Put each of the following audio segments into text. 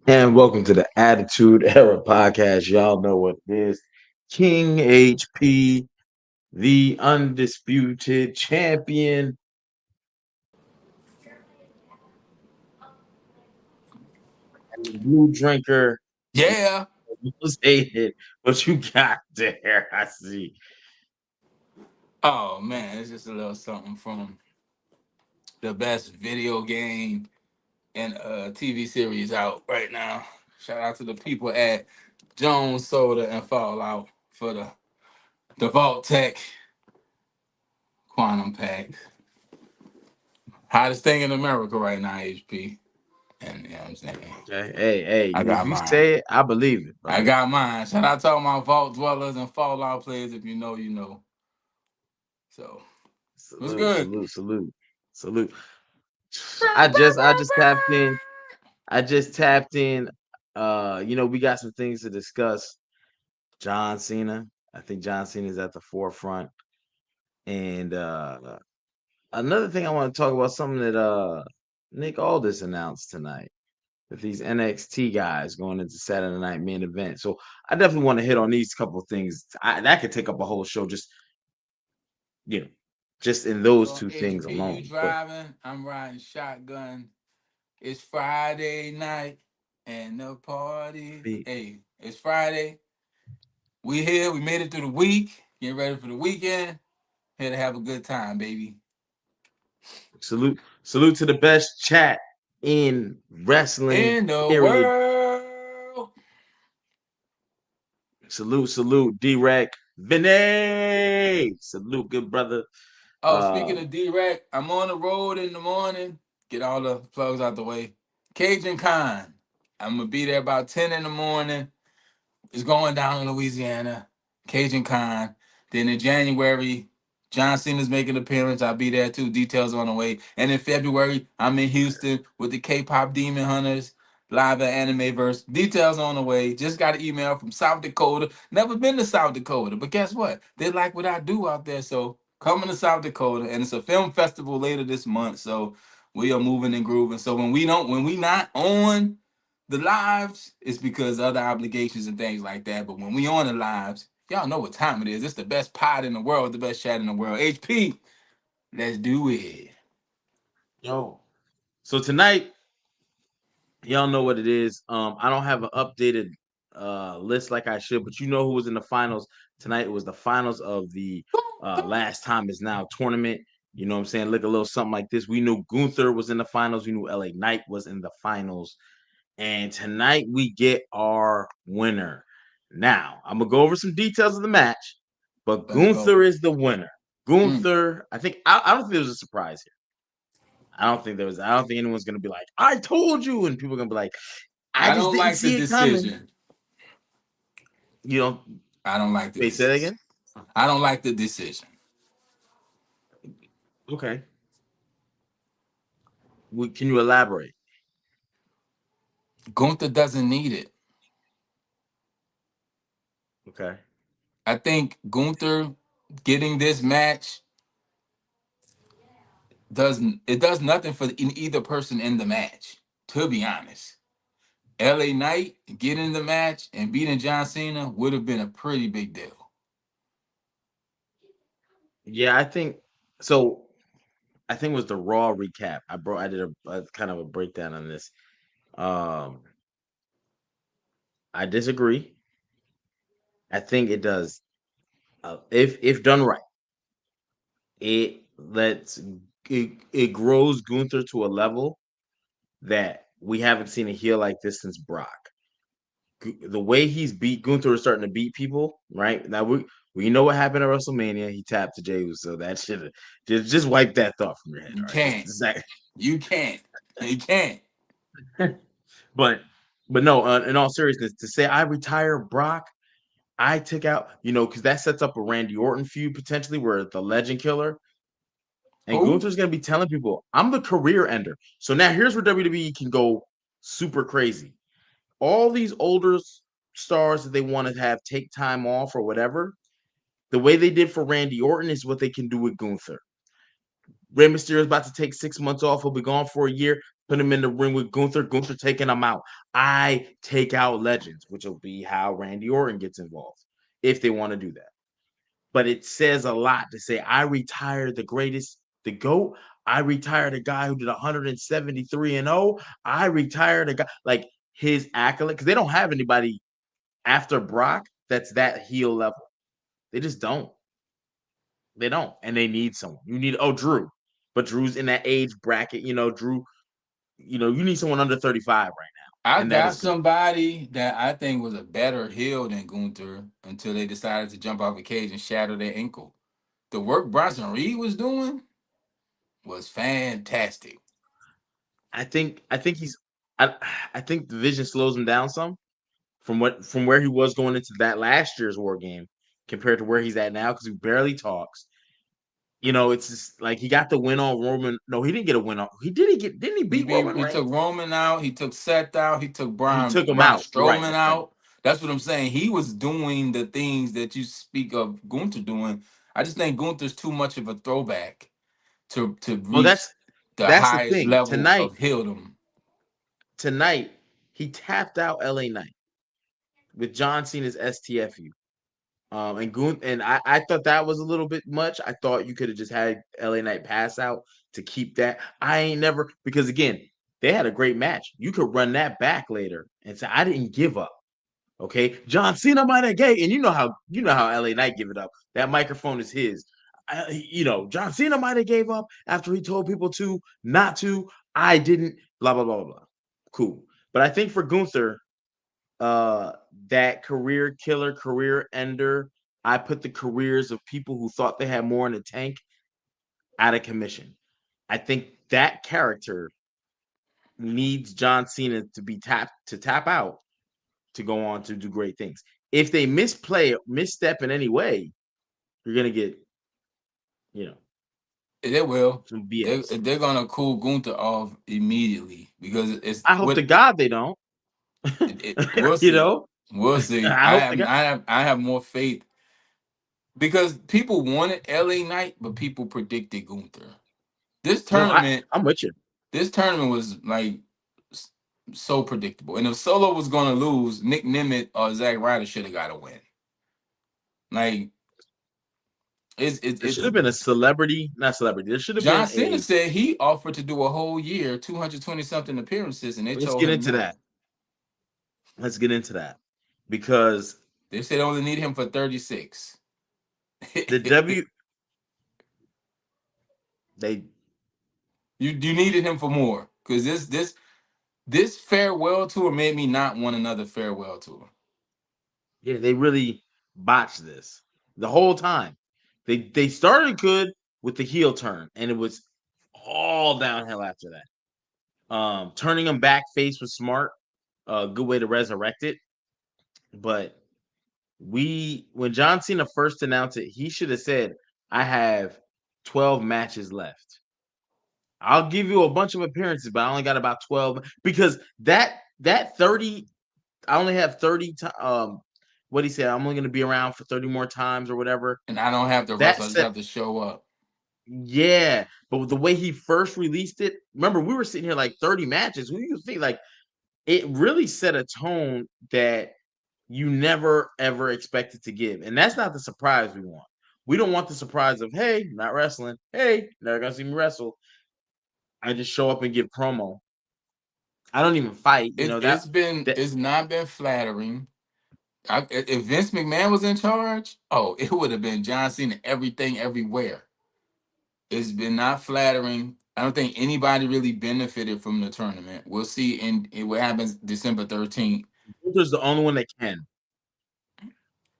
And welcome to the Attitude Era podcast. Y'all know what it is. King HP, the undisputed champion, and the blue drinker. Yeah. Most hated. What you got there? I see. Oh man, it's just a little something from the best video game and TV series out right now. Shout out to the people at Jones Soda and Fallout for the Vault Tech Quantum Pack. Hottest thing in America right now, HP. And you know what I'm saying? Okay. Hey, I if got you mine. say it, I believe it, I brother. got mine. Shout out to all my Vault dwellers and Fallout players. If you know, you know. So what's Salute, good? salute, salute, salute. I just tapped in. I just tapped in. We got some things to discuss. John Cena. I think John Cena is at the forefront. And another thing I want to talk about something that Nick Aldis announced tonight with these NXT guys going into Saturday Night Main Event. So I definitely want to hit on these couple of things. That could take up a whole show you know just in those Well, two things HP, you alone. But driving? I'm riding shotgun. It's Friday night and the party. the Hey, it's Friday. We here. We made it through the week. Getting ready for the weekend. Here to have a good time, baby. salute to the best chat in wrestling. In the Period. world. Salute, D-Rec, Vinay. Salute, good brother. Oh, Uh, speaking of D-Rack, I'm on the road in the morning. Get all the plugs out the way. Cajun Con. I'm gonna be there about 10 in the morning. It's going down in Louisiana. Cajun Con. Then in January, John Cena's making an appearance. I'll be there too. Details on the way. And in February, I'm in Houston with the K-pop Demon Hunters live at Animeverse. Details on the way. Just got an email from South Dakota. Never been to South Dakota, but guess what? They like what I do out there. So coming to South Dakota, and it's a film festival later this month. So we are moving and grooving. So when we not on the lives, it's because of other obligations and things like that. But when we on the lives, y'all know what time it is. It's the best pod in the world, the best chat in the world. HP, let's do it. yo. So tonight, y'all know what it is. I don't have an updated list like I should, but you know who was in the finals tonight. It was the finals of the last time is now tournament. You know what I'm saying? Look a little something like this. We knew Gunther was in the finals. We knew LA Knight was in the finals. And tonight we get our winner. Now, I'm gonna go over some details of the match, but Let's go. Gunther is the winner. Mm. Gunther, I don't think there was a surprise here. I don't think anyone's gonna be like, I told you, and people are gonna be like, I I just don't didn't like the see it coming. decision. You know, I don't like the wait, say that decision. again. I don't like the decision. Okay. Can you elaborate? Gunther doesn't need it. Okay. I think Gunther getting this match does nothing for either person in the match. To be honest, LA Knight getting the match and beating John Cena would have been a pretty big deal. Yeah, I think so. I think it was the Raw recap. I did a kind of a breakdown on this. Um, I disagree. I think it does. If done right, it lets it grows Gunther to a level that we haven't seen a heel like this since Brock. The way he's beat Gunther is starting to beat people. Right now, we know what happened at WrestleMania. He tapped to Jey Uso. That should just wipe that thought from your head. You All right, just can't. a second. You can't. You can't. but but no, in all seriousness, to say I retire Brock, I took out, because that sets up a Randy Orton feud potentially where the Legend Killer and Who? Gunther's going to be telling people, I'm the career ender. So now here's where WWE can go super crazy. All these older stars that they want to have take time off or whatever, the way they did for Randy Orton is what they can do with Gunther. Rey Mysterio is about to take 6 months off. He'll be gone for a year. put him in the ring with Gunther. Gunther taking him out. I take out legends, which will be how Randy Orton gets involved if they want to do that. But it says a lot to say I retired the greatest, the GOAT. I retired a guy who did 173 and 0. I retired a guy like his accolade because they don't have anybody after Brock that's that heel level. They just don't. They don't, and they need someone. You need Drew, but Drew's in that age bracket. Drew. You need someone under 35 right now, I and that got is good. somebody that I think was a better heel than Gunther until they decided to jump off a cage and shatter their ankle. The work Bronson Reed was doing was fantastic. I think he's. I think the vision slows him down some from where he was going into that last year's War game compared to where he's at now because he barely talks. It's just like he got the win on Roman. No, he didn't get a win on. Didn't he beat Roman He took Reigns? Roman out. He took Seth out. He took He Braun took him Braun out. Right, Strowman right. out. That's what I'm saying. He was doing the things that you speak of Gunther doing. I just think Gunther's too much of a throwback to Well, reach the that's the highest thing. level of heeldom. Tonight, he tapped out LA Knight with John Cena's STFU. And I thought that was a little bit much. I thought you could have just had LA Knight pass out to keep that. I ain't never because again, they had a great match. You could run that back later and say, I didn't give up. Okay. John Cena might have gave, and you know how LA Knight give it up. That microphone is his. John Cena might have gave up after he told people to not to. I didn't, blah, blah, blah, blah, blah. Cool. But I think for Gunther, that career killer, career ender, I put the careers of people who thought they had more in the tank out of commission. I think that character needs John Cena to tap out to go on to do great things. If they misstep in any way, you're gonna get, you know, They will. some They BS. they're gonna cool Gunther off immediately because it's I hope what to God they don't. we'll you see. know, We'll see. I hope to God. I have more faith because people wanted LA Knight, but people predicted Gunther. This No, tournament, I'm with you. this tournament was like so predictable. And if Solo was gonna lose, Nick Nemeth or Zack Ryder should have got a win. Like There should it's have been a celebrity, not celebrity. There should have John been Cena a. said he offered to do a whole year, 220 something appearances, and they Let's told get him into no. that. Let's get into that because They said only need him for 36. the W they You needed him for more because this farewell tour made me not want another farewell tour. yeah, they really botched this the whole time. They started good with the heel turn, and it was all downhill after that. Turning him back face was smart, a good way to resurrect it. But when John Cena first announced it, he should have said, "I have 12 matches left. I'll give you a bunch of appearances, but I only got about 12 because that 30 I only have 30 what he said, I'm only going to be around for 30 more times or whatever. And I don't have to That wrestle, I just set have to show up. yeah, but the way he first released it, remember we were sitting here like 30 matches. Who do you think like it really set a tone that you never ever expected to give. And that's not the surprise we want. We don't want the surprise of, hey, not wrestling. Hey, never gonna see me wrestle. I just show up and give promo. I don't even fight. That It's not been flattering. If Vince McMahon was in charge, oh, it would have been John Cena everything everywhere. It's been not flattering. I don't think anybody really benefited from the tournament. We'll see in what happens December 13th. Gunther's the only one that can.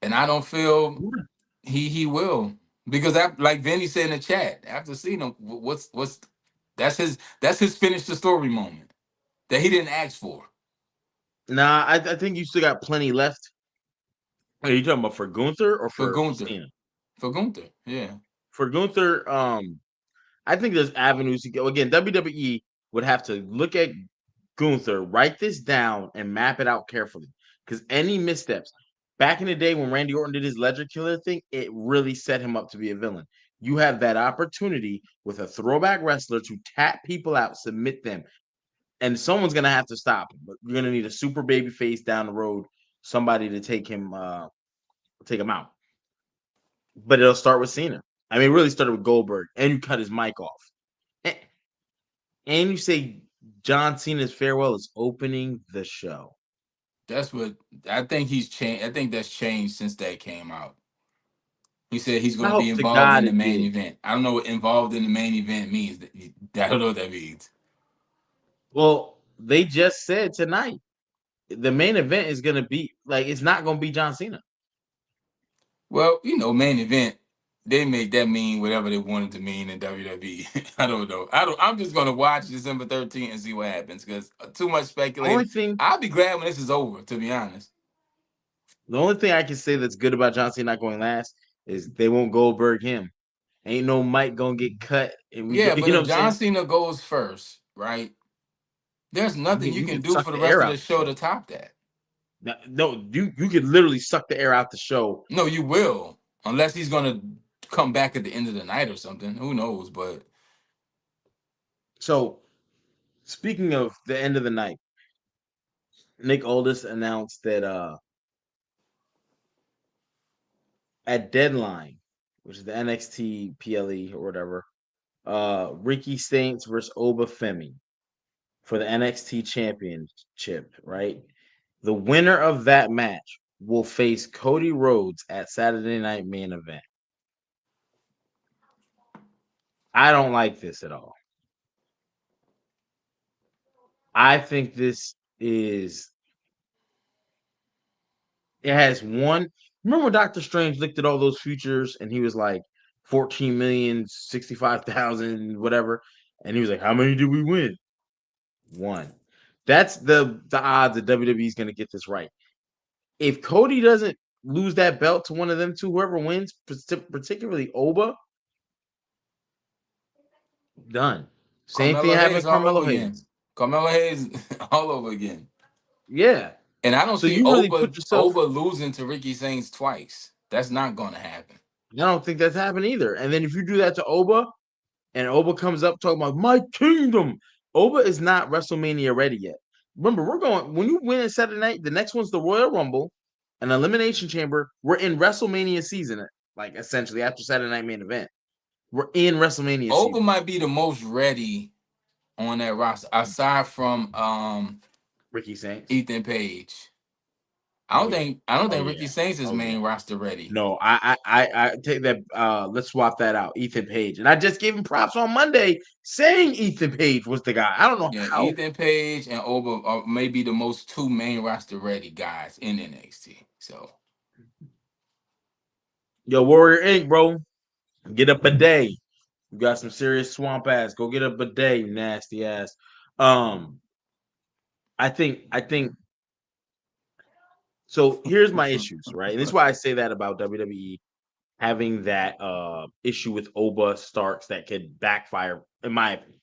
And I don't feel he will. Because like Vinny said in the chat, after seeing him, what's that's his finish the story moment that he didn't ask for. Nah, I think you still got plenty left. Are you talking about for Gunther or For for Gunther. Cena? For Gunther, yeah. For Gunther, I think there's avenues to go. Again, WWE would have to look at Gunther, write this down, and map it out carefully. Because any missteps, back in the day when Randy Orton did his Ledger Killer thing, it really set him up to be a villain. You have that opportunity with a throwback wrestler to tap people out, submit them. and someone's gonna have to stop him. But you're gonna need a super baby face down the road, somebody to take him out. But it'll start with Cena. I mean, it really started with Goldberg, and you cut his mic off, and, and you say John Cena's farewell is opening the show. That's what I think he's changed. I think that's changed since that came out. He said he's I going to be hope to involved in God the it main did. event. I don't know what involved in the main event means. I don't know what that means. Well, they just said tonight the main event is gonna be like it's not gonna be John Cena. Well, main event. They make that mean whatever they wanted to mean in WWE. I don't know. I'm just going to watch December 13th and see what happens because too much The only speculating. thing, I'll be glad when this is over. To be honest. the only thing I can say that's good about John Cena not going last is they won't Goldberg him. Ain't no Mike gonna get cut, and we go. Yeah, You but know if what I'm John saying? Cena goes first, right? There's nothing you You can can do suck for the the air rest of out the the show to show. top that. No, you could literally suck the air out the show. No, you will, unless he's gonna come back at the end of the night or something. Who knows? But So speaking of the end of the night, Nick Aldis announced that at Deadline, which is the NXT PLE or whatever, Ricky Saints versus Oba Femi for the NXT Championship, right? The winner of that match will face Cody Rhodes at Saturday Night Main Event. I don't like this at all. I think this is it has one. Remember when Doctor Strange looked at all those futures and he was like 14,065,000, whatever, and he was like, "How many did we win? One." That's the odds that WWE is going to get this right. If Cody doesn't lose that belt to one of them two, whoever wins, particularly Oba, done. Same thing Carmelo happened Hayes with all over Carmelo again. Hayes. Carmelo Hayes all over again. Yeah. And I don't So see you really Oba put yourself. Oba losing to Ricky Saints twice. That's not going to happen. I don't think that's happened either. And then if you do that to Oba, and Oba comes up talking about my kingdom, Oba is not WrestleMania ready yet. Remember, we're going when you win a Saturday night. The next one's the Royal Rumble, an Elimination Chamber. We're in WrestleMania season, like essentially after Saturday Night Main Event. We're in WrestleMania Oba season. might be the most ready on that roster aside from Ricky Saints. Ethan Page. Oh yeah. I don't Oh think yeah. Ricky Saints is Oh yeah. main roster ready. No, I take that. Let's swap that out. Ethan Page, and I just gave him props on Monday, saying Ethan Page was the guy. I don't know Yeah, how. Ethan Page and Oba are maybe the most two main roster ready guys in NXT. So Yo, Warrior Inc., bro, get a bidet. You got some serious swamp ass. Go get a bidet, you nasty ass. Um, I think. So here's my issues, right? And this is why I say that about WWE having that issue with Oba Starks that could backfire, in my opinion.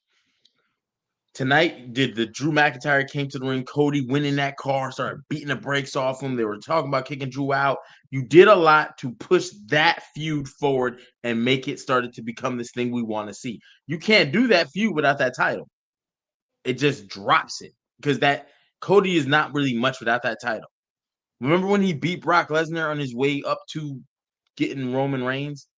Tonight, did the Drew McIntyre came to the ring, Cody winning that car, started beating the brakes off him. They were talking about kicking Drew out. You did a lot to push that feud forward and make it started to become this thing we want to see. You can't do that feud without that title. It just drops it because that Cody is not really much without that title. Remember when he beat Brock Lesnar on his way up to getting Roman Reigns?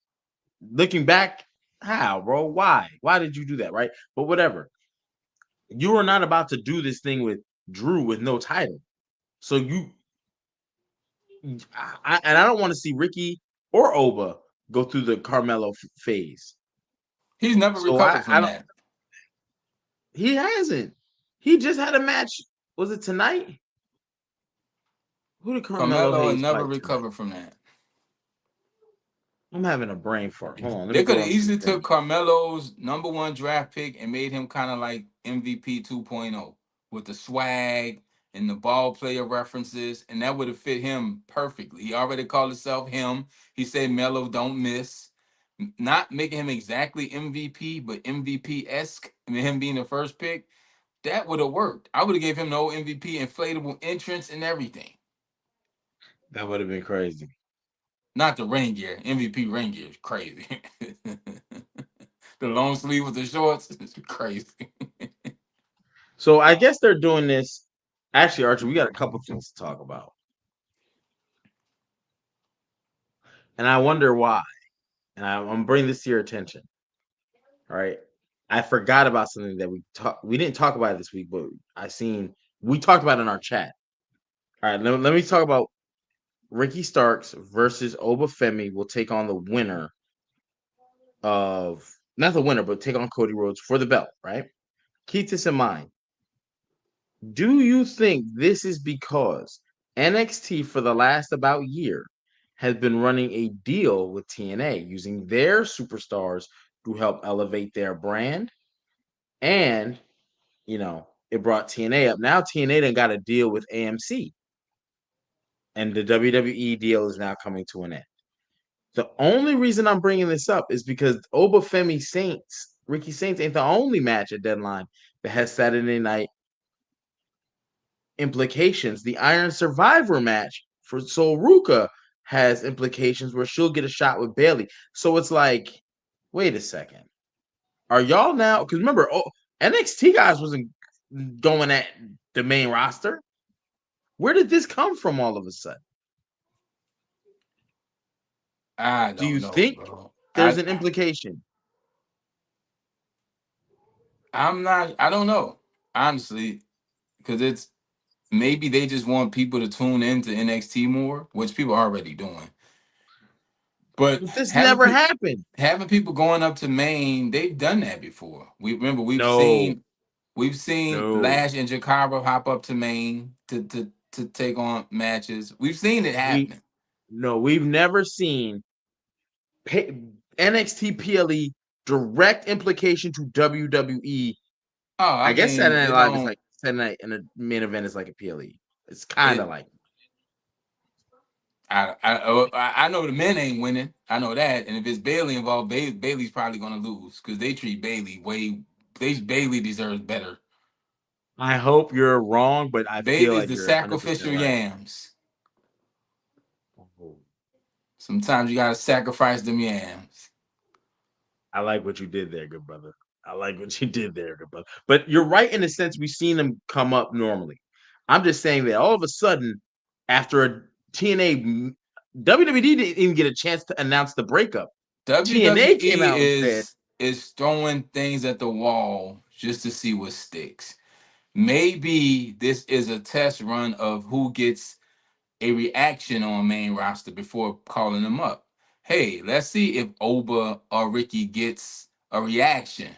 Looking back, how, bro? Why? Why did you do that, right? But whatever. You are not about to do this thing with Drew with no title. So and I don't want to see Ricky or Oba go through the Carmelo phase. he's never So recovered I from don't. that. He hasn't. He just had a match. Was it tonight? Who did Carmelo Carmelo had Hayes never fight tonight? recovered from that. I'm having a brain fart. Hold on, let me They could go have on some easily took things. Carmelo's #1 draft pick and made him kind of like MVP 2.0 with the swag and the ball player references, and that would have fit him perfectly. He already called himself him. He said Melo don't miss. Not making him exactly MVP, but MVP-esque, I mean, him being the first pick, that would have worked. I would have gave him the whole MVP inflatable entrance and everything. That would have been crazy. Not the ring gear. MVP ring gear is crazy. The long sleeve with the shorts is crazy. So I guess they're doing this. Actually, Archie, we got a couple things to talk about, and I wonder why. And I'm bringing this to your attention. All right, I forgot about something that we didn't talk about it this week, but we talked about it in our chat. All right, let me talk about Ricky Starks versus Obafemi will take on the winner of not the winner, but take on Cody Rhodes for the belt, right? Keep this in mind. Do you think this is because NXT for the last about year has been running a deal with TNA using their superstars to help elevate their brand? And, it brought TNA up. Now TNA done got a deal with AMC, and the WWE deal is now coming to an end. The only reason I'm bringing this up is because Obafemi Saints, Ricky Saints, ain't the only match at Deadline that has Saturday night implications. The Iron Survivor match for Sol Ruka has implications where she'll get a shot with Bailey. So it's like, wait a second. Are y'all now? Because remember, NXT guys wasn't going at the main roster. Where did this come from all of a sudden? I Do you don't know, think bro. there's an implication? I'm not. I don't know, honestly, because it's maybe they just want people to tune into NXT more, which people are already doing. But But this never happened. having people going up to Maine, they've done that before. We've No, seen no. Lash and Jakara hop up to Maine to take on matches. We've seen it We happen. no, we've never seen NXT PLE direct implication to WWE. Oh, I I guess mean, Saturday Night it Live is don't. like Saturday Night, and the main event is like a PLE. It's kind of It like I know the men ain't winning. I know that. And if it's Bailey involved, Bailey's probably gonna lose because they treat Bailey way. Bailey deserves better. I hope you're wrong, but I feel Bailey's like the you're 100% sacrificial right. yams. Sometimes you gotta sacrifice them yams. I like what you did there, good brother. I like what you did there, good brother. But you're right in the sense we've seen them come up normally. I'm just saying that all of a sudden, after a TNA, WWE didn't even get a chance to announce the breakup. TNA came WWE out and said, is throwing things at the wall just to see what sticks. Maybe this is a test run of who gets a reaction on main roster before calling them up. Hey, let's see if Oba or Ricky gets a reaction.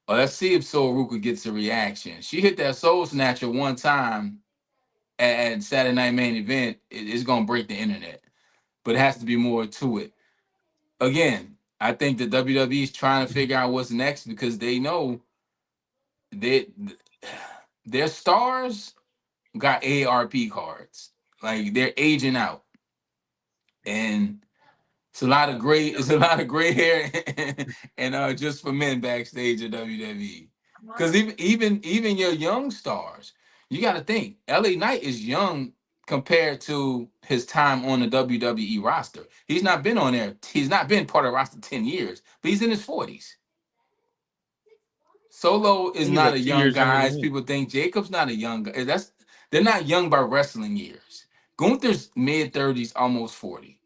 Or let's see if Soul Ruka gets a reaction. She hit that Soul Snatcher one time at Saturday Night Main Event. It's gonna break the internet. But it has to be more to it. Again, I think the WWE is trying to figure out what's next because they know that their stars got AARP cards. Like they're aging out. And it's a lot of gray hair and just for men backstage at WWE. Because even your young stars, you got to think LA Knight is young compared to his time on the WWE roster. He's not been on there. He's not been part of the roster 10 years, but he's in his 40s. Solo I is think he's not like a two young years younger guy. than As me. people think Jacob's not a young guy. They're not young by wrestling years. Gunther's mid 30s, almost 40.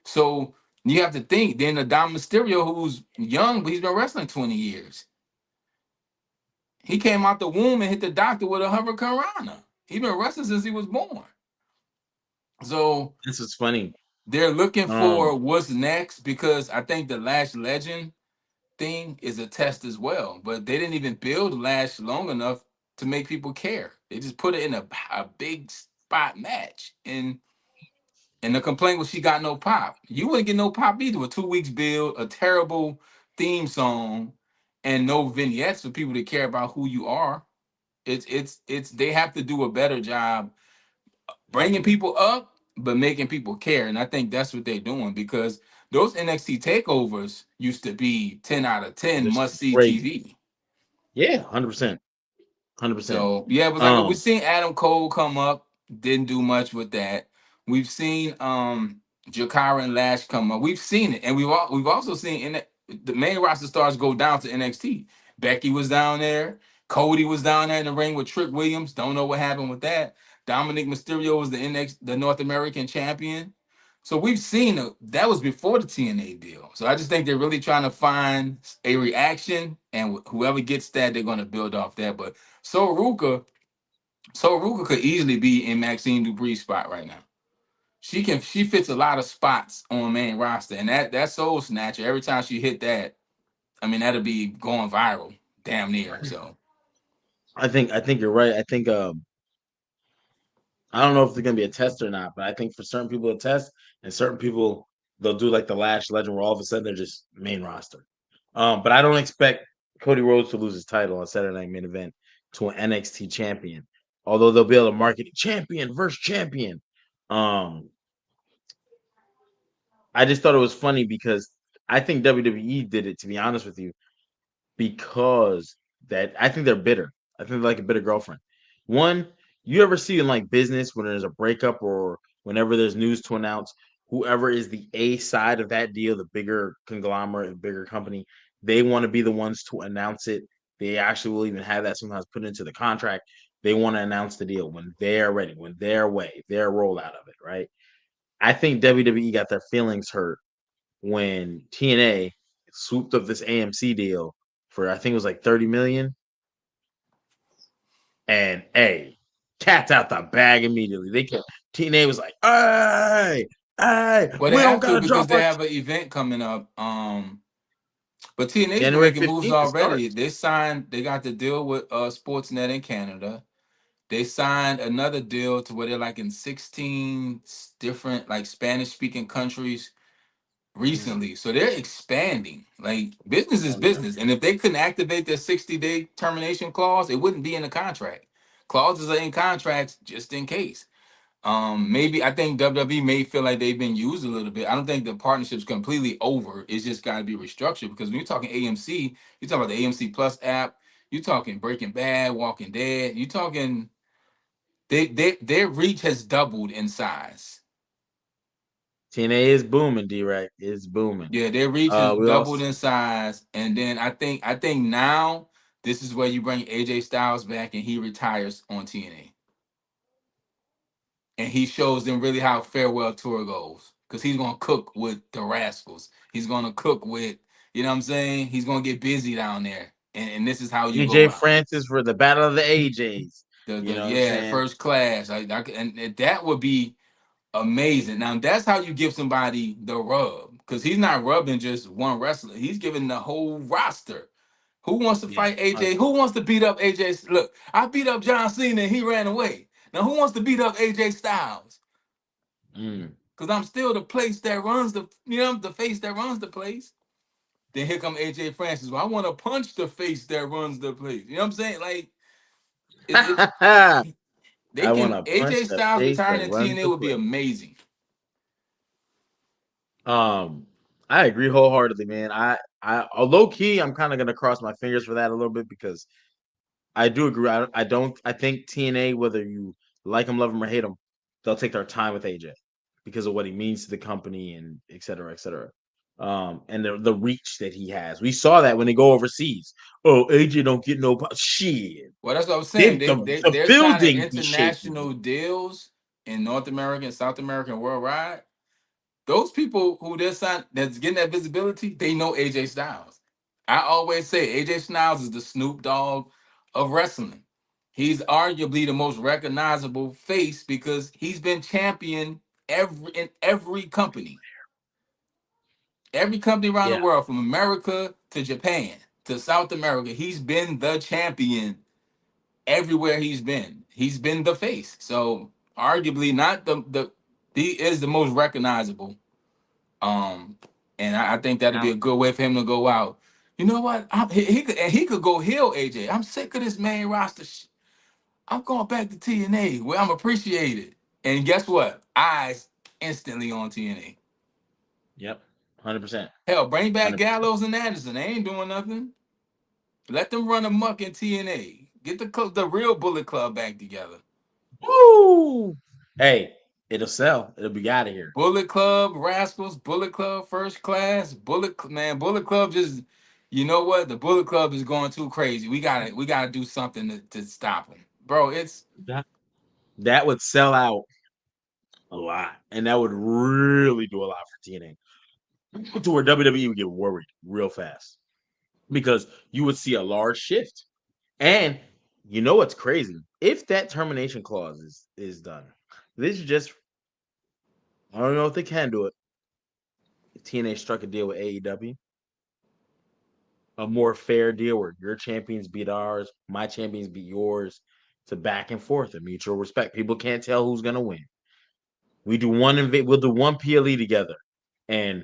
So you have to think. Then the Dom Mysterio, who's young, but he's been wrestling 20 years. He came out the womb and hit the doctor with a Hurricane Rana. He's been wrestling since he was born. So This is funny. they're looking Um, for what's next because I think the Lash Legend thing is a test as well. But they didn't even build Lash long enough to make people care. They just put it in a big spot match. And the complaint was she got no pop. You wouldn't get no pop either. A 2 weeks build, a terrible theme song, and no vignettes for people to care about who you are. It's they have to do a better job bringing people up, but making people care. And I think that's what they're doing because those NXT takeovers used to be 10 out of 10 just must see crazy. TV. Yeah, 100%. 100%. So yeah, but like we've Um, seen Adam Cole come up, didn't do much with that. We've seen Jakara and Lash come up. We've seen it, and we've also seen the main roster stars go down to NXT. Becky was down there. Cody was down there in the ring with Trick Williams. Don't know what happened with that. Dominic Mysterio was the North American champion. So we've seen that was before the TNA deal. So I just think they're really trying to find a reaction, and whoever gets that, they're going to build off that. But So Ruka could easily be in Maxine Dupri's spot right now. She fits a lot of spots on main roster, and that Soul Snatcher, every time she hit that, I mean that'll be going viral, damn near. So I think you're right. I think I don't know if they're gonna be a test or not, but I think for certain people to test and certain people they'll do like the Lash Legend where all of a sudden they're just main roster. But I don't expect Cody Rhodes to lose his title on Saturday Night Main Event to an NXT champion. Although they'll be able to market it champion versus champion. Um, I just thought it was funny because I think WWE did it, to be honest with you, because that I think they're bitter. I think they're like a bitter girlfriend. One, you ever see in like business when there's a breakup or whenever there's news to announce, whoever is the A side of that deal, the bigger conglomerate, the bigger company, they want to be the ones to announce it. They actually will even have that sometimes put into the contract. They want to announce the deal when they're ready, when they're way, their rollout of it, right? I think WWE got their feelings hurt when TNA swooped up this AMC deal for I think it was like 30 million. And cat's out the bag immediately. They kept TNA was like, hey, well, they we don't have to gotta because drop they our have an event coming up. But TNA's been January making moves 15th it already. starts. They got the deal with Sportsnet in Canada. They signed another deal to where they're like in 16 different like Spanish speaking countries Mhm. recently. So they're expanding. Like business is Oh yeah. business. And if they couldn't activate their 60-day termination clause, it wouldn't be in the contract. Clauses are in contracts just in case. Maybe I think WWE may feel like they've been used a little bit. I don't think the partnership's completely over. It's just got to be restructured because when you're talking AMC, you're talking about the AMC Plus app. You're talking Breaking Bad, Walking Dead. You're talking their reach has doubled in size. TNA is booming, D-Rack is booming. Yeah, their reach has We doubled also in size, and then I think now this is where you bring AJ Styles back and he retires on TNA, and he shows them really how farewell tour goes because he's gonna cook with the Rascals. He's gonna cook with what I'm saying. He's gonna get busy down there, and this is how you go AJ out. Francis for the Battle of the AJs. You The know what I'm yeah saying? first class. And that would be amazing. Now that's how you give somebody the rub because he's not rubbing just one wrestler. He's giving the whole roster. Who wants to Yeah. fight AJ? Who wants to beat up AJ? Look, I beat up John Cena and he ran away. Now who wants to beat up AJ Styles? Mm. Because I'm still the place that runs the face that runs the place. Then here come AJ Francis. Well, I want to punch the face that runs the place. You know what I'm saying? Like it's I they want can to punch AJ the Styles face that retiring in runs TNA the would be place. amazing. Um, I agree wholeheartedly, man. I low key, I'm kind of gonna cross my fingers for that a little bit because I do agree. I don't. I think TNA, whether you like him, love him, or hate him, they'll take their time with AJ because of what he means to the company and et cetera, et cetera. And the reach that he has. We saw that when they go overseas. Oh, AJ don't get no shit. Well, that's what I'm saying. They, They the they the they're signing building be shaking. international deals in North America and South America and worldwide. Those people who they're signing that's getting that visibility, they know AJ Styles. I always say AJ Styles is the Snoop Dogg of wrestling. He's arguably the most recognizable face because he's been champion in every company. Every company around the Yeah. world, from America to Japan to South America, he's been the champion everywhere he's been. He's been the face. So arguably not the he is the most recognizable. Um, and I think that'd be Now, a good way for him to go out. You know what? He could go heal AJ. I'm sick of this main roster. I'm going back to TNA where I'm appreciated. And guess what? Eyes instantly on TNA. yep, 100%, Hell, bring back 100%. Gallows and Anderson. They ain't doing nothing. Let them run amok in TNA. Get the real Bullet Club back together. Woo! Hey, it'll sell. It'll be out of here. Bullet Club, Rascals, Bullet Club, First Class, Bullet Club just You know what? The Bullet Club is going too crazy. We gotta do something to stop them, bro. It's That that would sell out a lot, and that would really do a lot for TNA to where WWE would get worried real fast because you would see a large shift. And you know what's crazy? If that termination clause is done, this is just I don't know if they can do it. If TNA struck a deal with AEW, a more fair deal where your champions beat ours, my champions beat yours, to back and forth, a mutual respect. People can't tell who's gonna win. We'll do one PLE together, and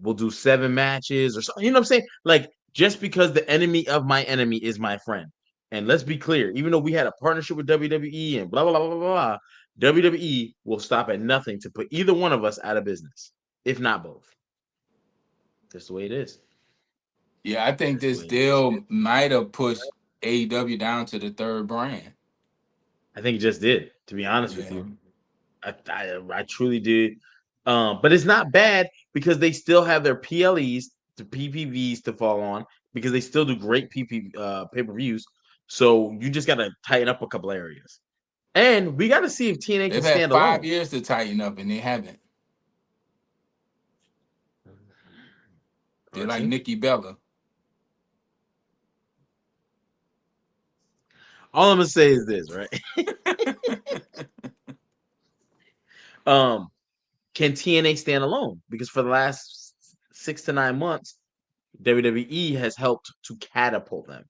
we'll do 7 matches or something. You know what I'm saying? Like just because the enemy of my enemy is my friend. And let's be clear, even though we had a partnership with WWE and blah blah blah blah blah, WWE will stop at nothing to put either one of us out of business, if not both. That's the way it is. yeah. I think That's the this way it is. deal might have pushed AEW down to the third brand. I think it just did. To be honest with Yeah. you, I truly did. But it's not bad because they still have their PLEs, the PPVs to fall on because they still do great pay per views. So you just got to tighten up a couple areas, and we got to see if TNA can They've had stand 5 alone. years to tighten up, and they haven't. They're like Archie, Nikki Bella. all I'm gonna say is this, right? Um, can TNA stand alone? Because for the last 6 to 9 months, WWE has helped to catapult them.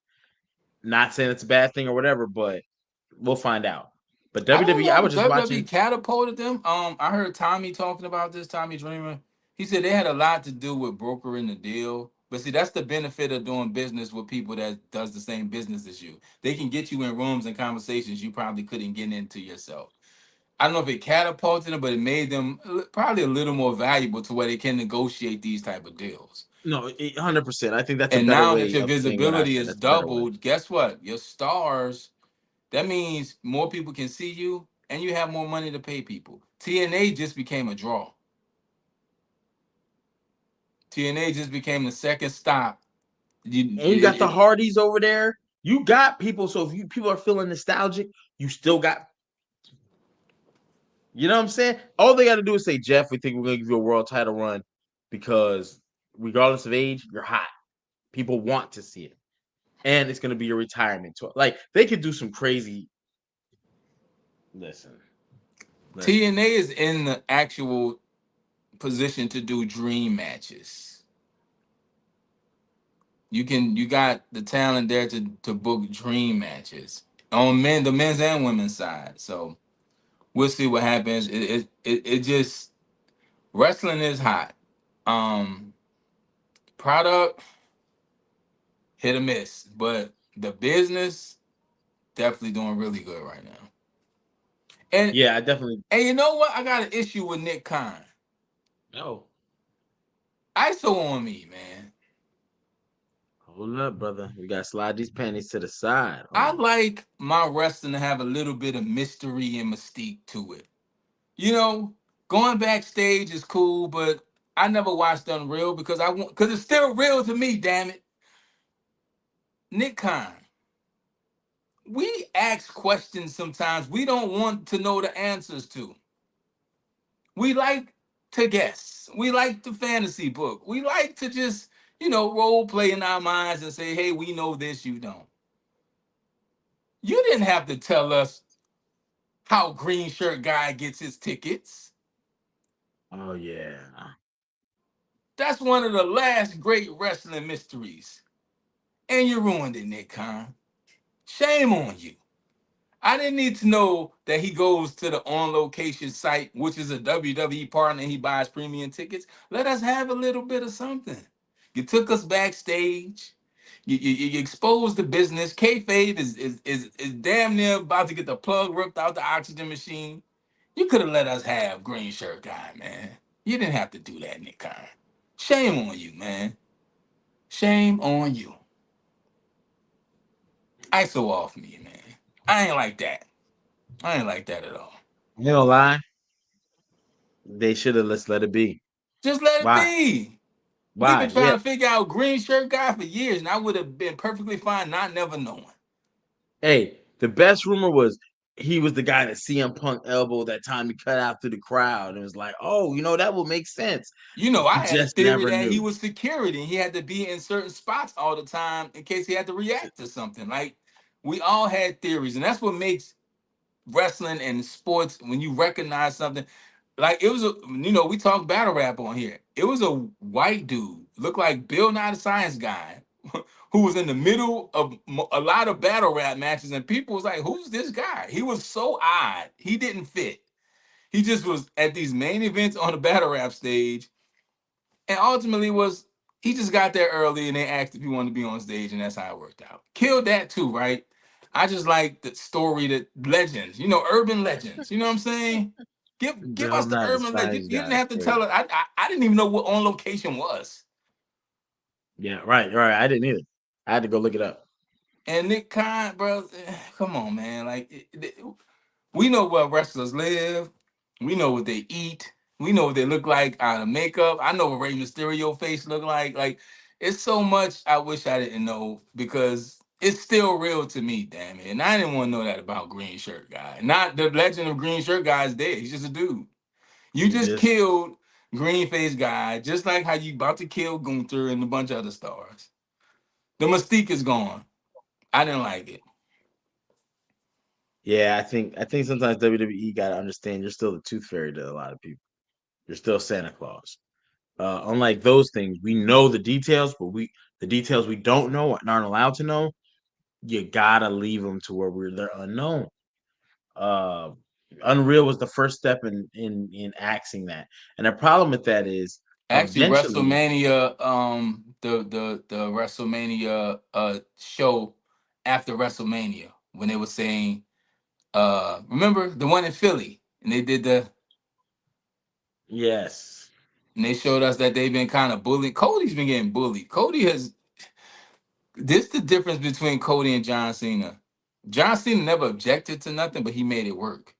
Not saying it's a bad thing or whatever, but we'll find out. But I don't WWE, I know if was just WWE watching. catapulted them. I heard Tommy talking about this, Tommy Dreamer. He said they had a lot to do with brokering the deal. But see, that's the benefit of doing business with people that does the same business as you. They can get you in rooms and conversations you probably couldn't get into yourself. I don't know if it catapulted them, but it made them probably a little more valuable to where they can negotiate these type of deals. No, 100%. I think that's a And better now that way your of saying what I visibility said. is That's a better way. doubled, guess what? Your stars, that means more people can see you and you have more money to pay people. TNA just became a draw. TNA just became the second stop. And you got the Hardys over there. You got people. So if people are feeling nostalgic, you still got. You know what I'm saying? All they got to do is say, Jeff, we think we're gonna give you a world title run because regardless of age, you're hot. People want to see it, and it's gonna be your retirement tour. Like they could do some crazy. Listen, listen. TNA is in the actual position to do dream matches. You got the talent there to book dream matches on the men's and women's side. So we'll see what happens. It just wrestling is hot. Um, Product hit or miss, but the business definitely doing really good right now. And Yeah, I definitely. and you know what? I got an issue with Nick Khan. Oh, ISO on me, man. hold up, brother. We gotta slide these panties to the side. Hold I on. like my wrestling to have a little bit of mystery and mystique to it. You know, going backstage is cool, but I never watched Unreal because I want because it's still real to me. Damn it, Nick Khan. We ask questions sometimes we don't want to know the answers to. We like to guess. We like the fantasy book. We like to just, role play in our minds and say, hey, we know this, you don't. You didn't have to tell us how Green Shirt Guy gets his tickets. Oh yeah. That's one of the last great wrestling mysteries. And you ruined it, Nick Khan. Shame on you. I didn't need to know that he goes to the on location site, which is a WWE partner, and he buys premium tickets. Let us have a little bit of something. You took us backstage. You exposed the business. Kayfabe is damn near about to get the plug ripped out the oxygen machine. You could have let us have Green Shirt Guy, man. You didn't have to do that, Nick Khan. Shame on you, man. Shame on you. ISO off me, man. I ain't like that. I ain't like that at all. You know, lie. They should have let it be. Just let it Why? be. We've been Why? trying Yeah. to figure out green shirt guy for years, and I would have been perfectly fine not never knowing. Hey, the best rumor was he was the guy that CM Punk elbowed that time he cut out through the crowd, and it was like, oh, that will make sense. You know, We I had a just theory never that he knew. was security and he had to be in certain spots all the time in case he had to react to something. Like we all had theories, and that's what makes wrestling and sports when you recognize something. Like it was a, we talk battle rap on here. It was a white dude, looked like Bill Nye the Science Guy, who was in the middle of a lot of battle rap matches, and people was like, "Who's this guy?" He was so odd. He didn't fit. He just was at these main events on the battle rap stage, and ultimately was he just got there early, and they asked if he wanted to be on stage, and that's how it worked out. Killed that too, right? I just like the story that legends, urban legends. You know what I'm saying? Give Bill us the Nye the urban legend. Science You Guy didn't is have to crazy. tell it. I didn't even know what on location was. Yeah, right, right. I didn't either. I had to go look it up. And Nick Khan, bro, come on, man. Like we know where wrestlers live. We know what they eat. We know what they look like out of makeup. I know what Rey Mysterio face look like. Like it's so much I wish I didn't know because it's still real to me, damn it. And I didn't want to know that about Green Shirt Guy. Not the legend of Green Shirt Guy is dead. He's just a dude. You He just just, killed Green Face Guy, just like how you about to kill Gunther and a bunch of other stars. The mystique is gone. I didn't like it. yeah. I think sometimes WWE got to understand you're still the Tooth Fairy to a lot of people. You're still Santa Claus. Unlike those things, we know the details, but the details we don't know and aren't allowed to know, you gotta leave them to where they're unknown. Uh, Unreal was the first step in axing that, and the problem with that is Actually, eventually, WrestleMania, the WrestleMania show after WrestleMania when they were saying, remember the one in Philly, and they did yes, and they showed us that they've been kind of bullied. Cody's been getting bullied. Cody has this the difference between Cody and John Cena. John Cena never objected to nothing, but he made it work.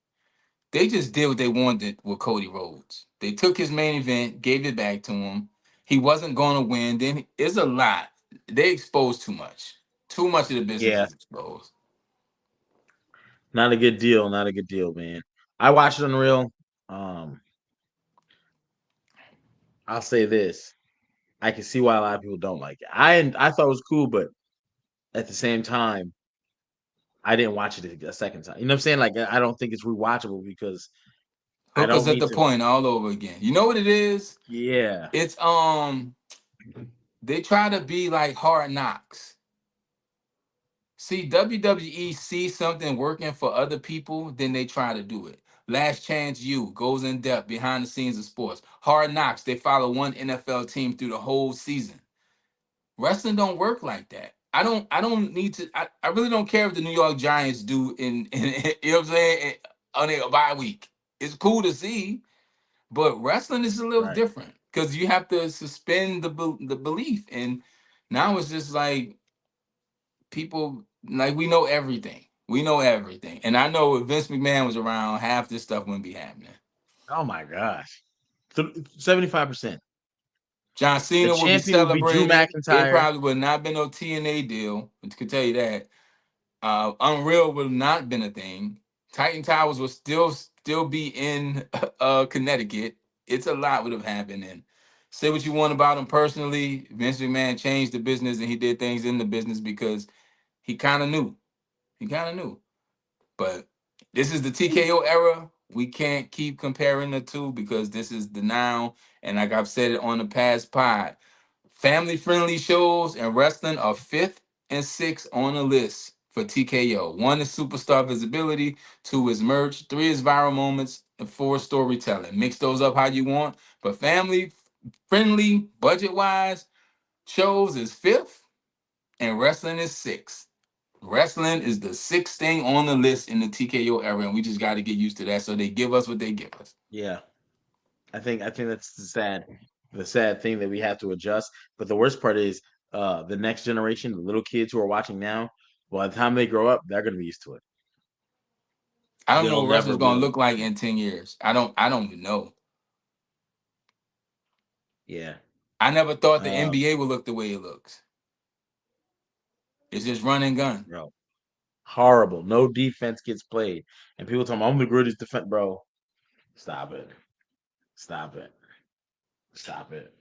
They just did what they wanted with Cody Rhodes. They took his main event, gave it back to him. He wasn't going to win. Then it's a lot. They exposed too much. Too much of the business yeah, was exposed. not a good deal, not a good deal, man. I watched Unreal. Um, I'll say this: I can see why a lot of people don't like it. I thought it was cool, but at the same time, I didn't watch it a second time. You know what I'm saying? Like I don't think it's rewatchable because I Hook us don't at need the to. point all over again. You know what it is? Yeah, It's they try to be like Hard Knocks. See, WWE sees something working for other people, then they try to do it. Last Chance U goes in depth behind the scenes of sports. Hard Knocks, they follow one NFL team through the whole season. Wrestling don't work like that. I don't need to I really don't care if the New York Giants do in you know what I'm saying on a bye week. It's cool to see, but wrestling is a little right. different because you have to suspend the belief. And now it's just like people like we know everything. We know everything. And I know if Vince McMahon was around, half this stuff wouldn't be happening. Oh my gosh, 75%. John The Cena would be champion would be Drew celebrated. It McIntyre. probably would not been no TNA deal. I can tell you that. Unreal would have not been a thing. Titan Towers would still be in Connecticut. It's a lot would have happened. And say what you want about him personally, Vince McMahon changed the business and he did things in the business because he kind of knew. He kind of knew. But this is the TKO era. We can't keep comparing the two because this is the now. And like I've said it on the past pod, family friendly shows and wrestling are fifth and sixth on the list for TKO. One is superstar visibility, two is merch, three is viral moments, and four storytelling. Mix those up how you want. But family friendly, budget wise, shows is fifth and wrestling is sixth. Wrestling is the sixth thing on the list in the TKO era, and we just got to get used to that. So they give us what they give us. Yeah, I think that's the sad thing that we have to adjust. But the worst part is the next generation, the little kids who are watching now. By the time they grow up, they're gonna be used to it. I don't know They'll what never wrestling's be gonna able. look like in 10 years. I don't even know. Yeah, I never thought the Um, NBA would look the way it looks. It's just run and gun. bro, horrible. No defense gets played, and people tell me I'm the greatest defense, bro. Stop it. Stop it. Stop it.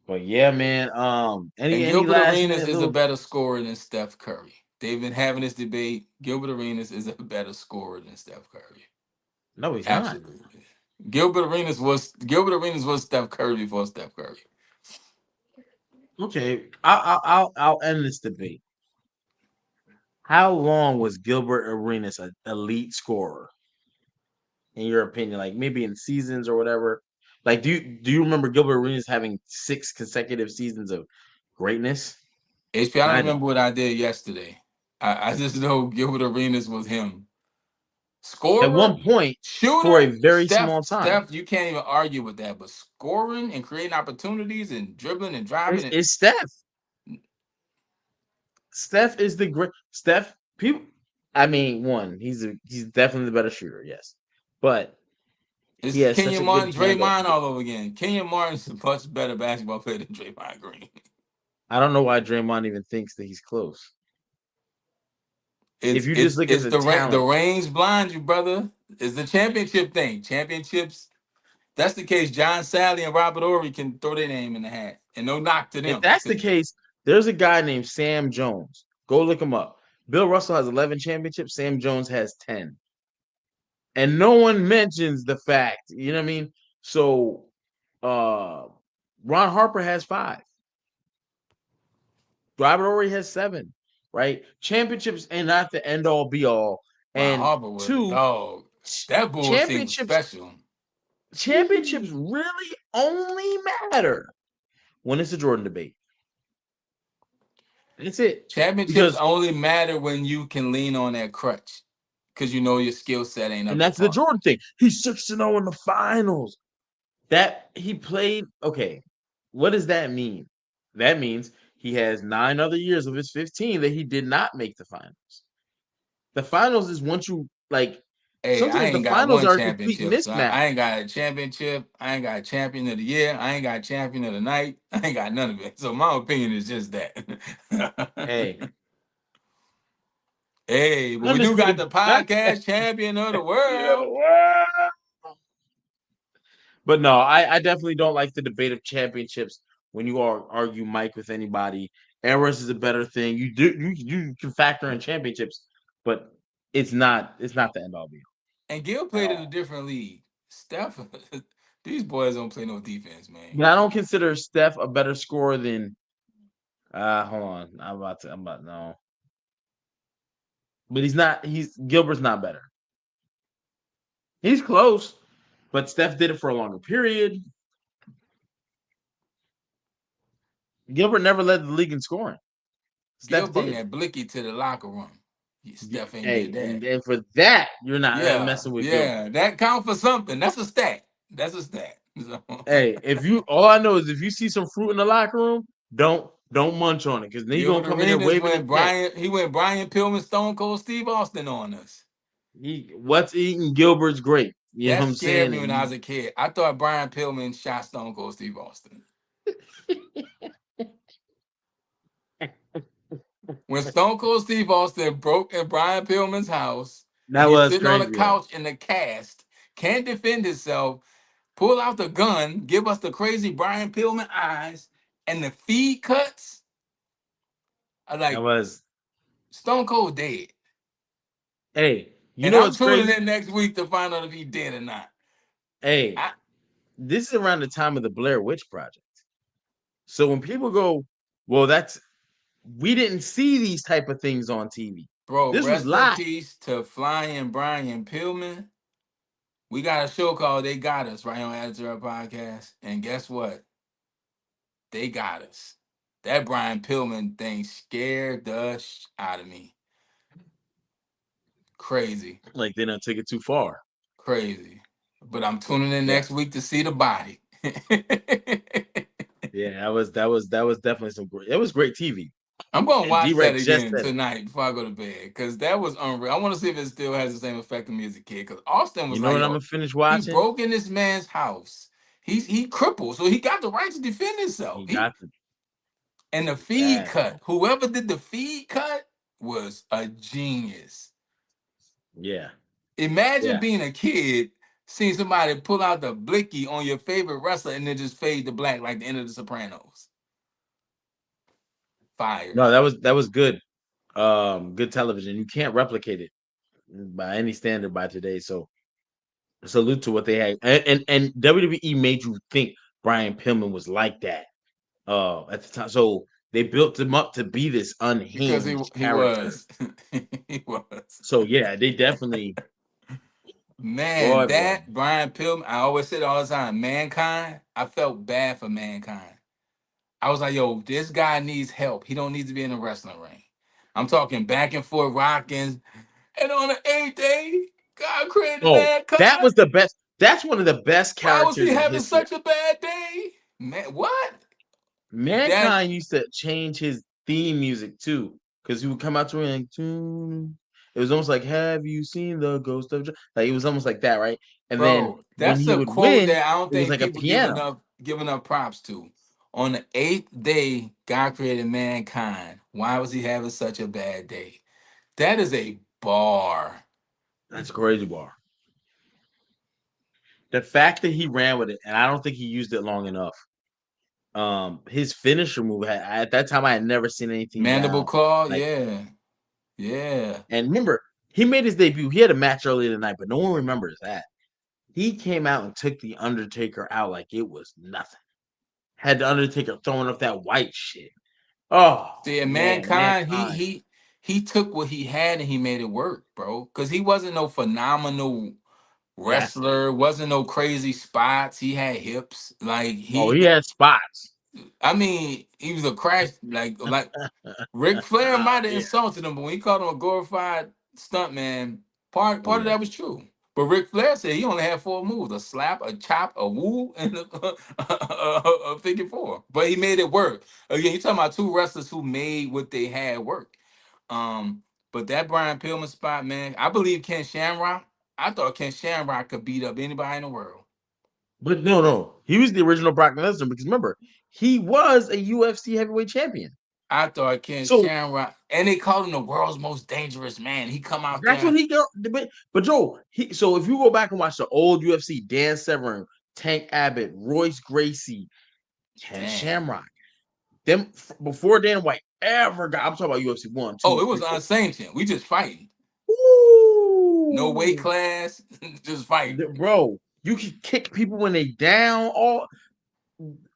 But yeah, man. And Any Gilbert last Arenas minute is a little? better scorer than Steph Curry. They've been having this debate. Gilbert Arenas is a better scorer than Steph Curry. No, he's not. Absolutely. Gilbert Arenas was Steph Curry before Steph Curry. Okay, I'll end this debate. How long was Gilbert Arenas an elite scorer in your opinion? Like maybe in seasons or whatever. Like, do you remember Gilbert Arenas having 6 consecutive seasons of greatness? HP, I don't I remember don't. what I did yesterday. I just know Gilbert Arenas was him. At Scorer, one point, for a shooter, very small time, Steph, you can't even argue with that. But scoring and creating opportunities and dribbling and driving it's, and it's Steph. Steph is the great Steph. People, I mean, he's definitely the better shooter, yes, but he it's has such Kenyon a good Martin, handle. Draymond all over again. Kenyon Martin's a much better basketball player than Draymond Green. I don't know why Draymond even thinks that he's close. If It's you just it's look at it's the the talent, range blinds you, brother. It's the championship thing. Championships. That's the case. John Sally and Robert Ory can throw their name in the hat, and no knock to if them. that's the case, there's a guy named Sam Jones. Go look him up. Bill Russell has 11 championships. Sam Jones has 10, and no one mentions the fact. You know what I mean? So, uh, Ron Harper has 5. Robert Ory has 7. Right? Championships and not the end all be all. Ron And Harper was a two, dog. That bullshit was championships special. championships really only matter when it's a Jordan debate. That's it. Championships Because only matter when you can lean on that crutch because you know your skill set ain't and up to that's the par. Jordan thing. He's 6-0 in the finals. That he played. Okay, what does that mean? That means he has 9 other years of his 15 that he did not make the finals. The finals is once you like. Hey, I Sometimes the ain't got finals one are a complete championship, so mismatch. I ain't got a championship. I ain't got a champion of the year. I ain't got a champion of the night. I ain't got none of it. So my opinion is just that. Hey, Hey, but we do got undisputed the champion podcast champion of the of the world. world. But no, I definitely don't like the debate of championships when you argue Mike with anybody. Eras is a better thing. You can factor in championships, but it's not the end all be And Gil all at played in a all. different league. Steph, these boys don't play no defense, man. But I don't consider Steph a better scorer than hold on. I'm about no. But he's Gilbert's not better. He's close, but Steph did it for a longer period. Gilbert never led the league in scoring. Gil Steph brought did. that blicky to the locker room. Steph ain't Hey, did that. and for that, you're not Yeah, messing with Gilbert. yeah, that count for something. That's a stat. That's a stat. So, Hey, if you all I know is if you see some fruit in the locker room, don't munch on it because then you're gonna Gilbert come in there Arenas waving his went neck. Brian Pillman, Stone Cold Steve Austin on us. What's eating Gilbert's great. You know That what I'm scared saying? me when I was a kid. I thought Brian Pillman shot Stone Cold Steve Austin. When Stone Cold Steve Austin broke in Brian Pillman's house and That he's was sitting on the crazy though. couch in the cast, can't defend himself, pull out the gun, give us the crazy Brian Pillman eyes, and the feed cuts. I That like was Stone Cold dead. hey, you And know I'm what's tuning crazy? in next week to find out if he's dead or not. Hey, I, this is around the time of the Blair Witch Project. So when people go, well, that's we didn't see these type of things on TV. bro, This was rest in live. peace to Flying Brian Pillman. We got a show called They Got Us right on Attitude Podcast. And guess what? They got us. That Brian Pillman thing scared the out of me. Crazy. Like they don't take it too far. Crazy. But I'm tuning in Yeah. next week to see the body. Yeah, that was definitely some great. It was great TV. I'm gonna And watch that D-Rex just again said it. tonight before I go to bed because that was unreal. I want to see if it still has the same effect on me as a kid. Because Austin You was know like, what I'm yo, gonna finish he watching? broke in this man's house. he crippled, so he got the right to defend himself. He got the And the feed bad. cut, whoever did the feed cut was a genius. Yeah. Imagine Yeah. being a kid, seeing somebody pull out the blicky on your favorite wrestler and then just fade to black like the end of The Sopranos. Fire. No, that was good. Good television. You can't replicate it by any standard by today. So salute to what they had. And WWE made you think Brian Pillman was like that at the time. So they built him up to be this Because unhinged he character. was. He was. So yeah, they definitely Man, boy boy. that Brian Pillman, I always say it all the time, Mankind, I felt bad for Mankind. I was like, yo, this guy needs help. He don't need to be in a wrestling ring. I'm talking back and forth rocking. And on the 8th day, God created Oh, that Mankind. was the best. That's one of the best Why was he characters in having history. such a bad day? Man, what? That Mankind used to change his theme music too, because he would come out to me like, it was almost like, "Have you seen the ghost of?" Like it was almost like that, right? And then bro, when that's he a would quote win, that I don't it was think like a people give piano. enough props to. On the 8th day, God created Mankind. Why was he having such a bad day? That is a bar. That's a crazy bar. The fact that he ran with it, and I don't think he used it long enough. His finisher move at that time I had never seen anything Mandible down claw, like. yeah. Yeah. And remember, he made his debut. He had a match earlier tonight, but no one remembers that. He came out and took the Undertaker out like it was nothing. Had the Undertaker throwing up that white shit. Oh See, and man, Mankind, Mankind. he took what he had and he made it work, bro. Because he wasn't no phenomenal That's it. wrestler, wasn't no crazy spots. He had hips. Like Oh, he had spots. I mean, he was a crash. Like Ric Flair might have Yeah, insulted him, but when he called him a glorified stuntman, part of yeah. that was true. But Ric Flair said he only had 4 moves: a slap, a chop, a woo, and a figure four. But he made it work. Again, you talking about two wrestlers who made what they had work. Um, but that Brian Pillman spot, man, I believe Ken Shamrock. I thought Ken Shamrock could beat up anybody in the world. But no. He was the original Brock Lesnar because remember, he was a UFC heavyweight champion. I thought Ken So Shamrock, and they called him the world's most dangerous man. He come out that's there. what he got. But Joe, so if you go back and watch the old UFC, Dan Severn, Tank Abbott, Royce Gracie, Ken Damn. Shamrock, them before Dan White ever got. I'm talking about UFC 1, Oh, 2, it was 3, 4. unsanctioned. We just fighting. No weight Ooh, class, just fighting. bro, you can kick people when they down. All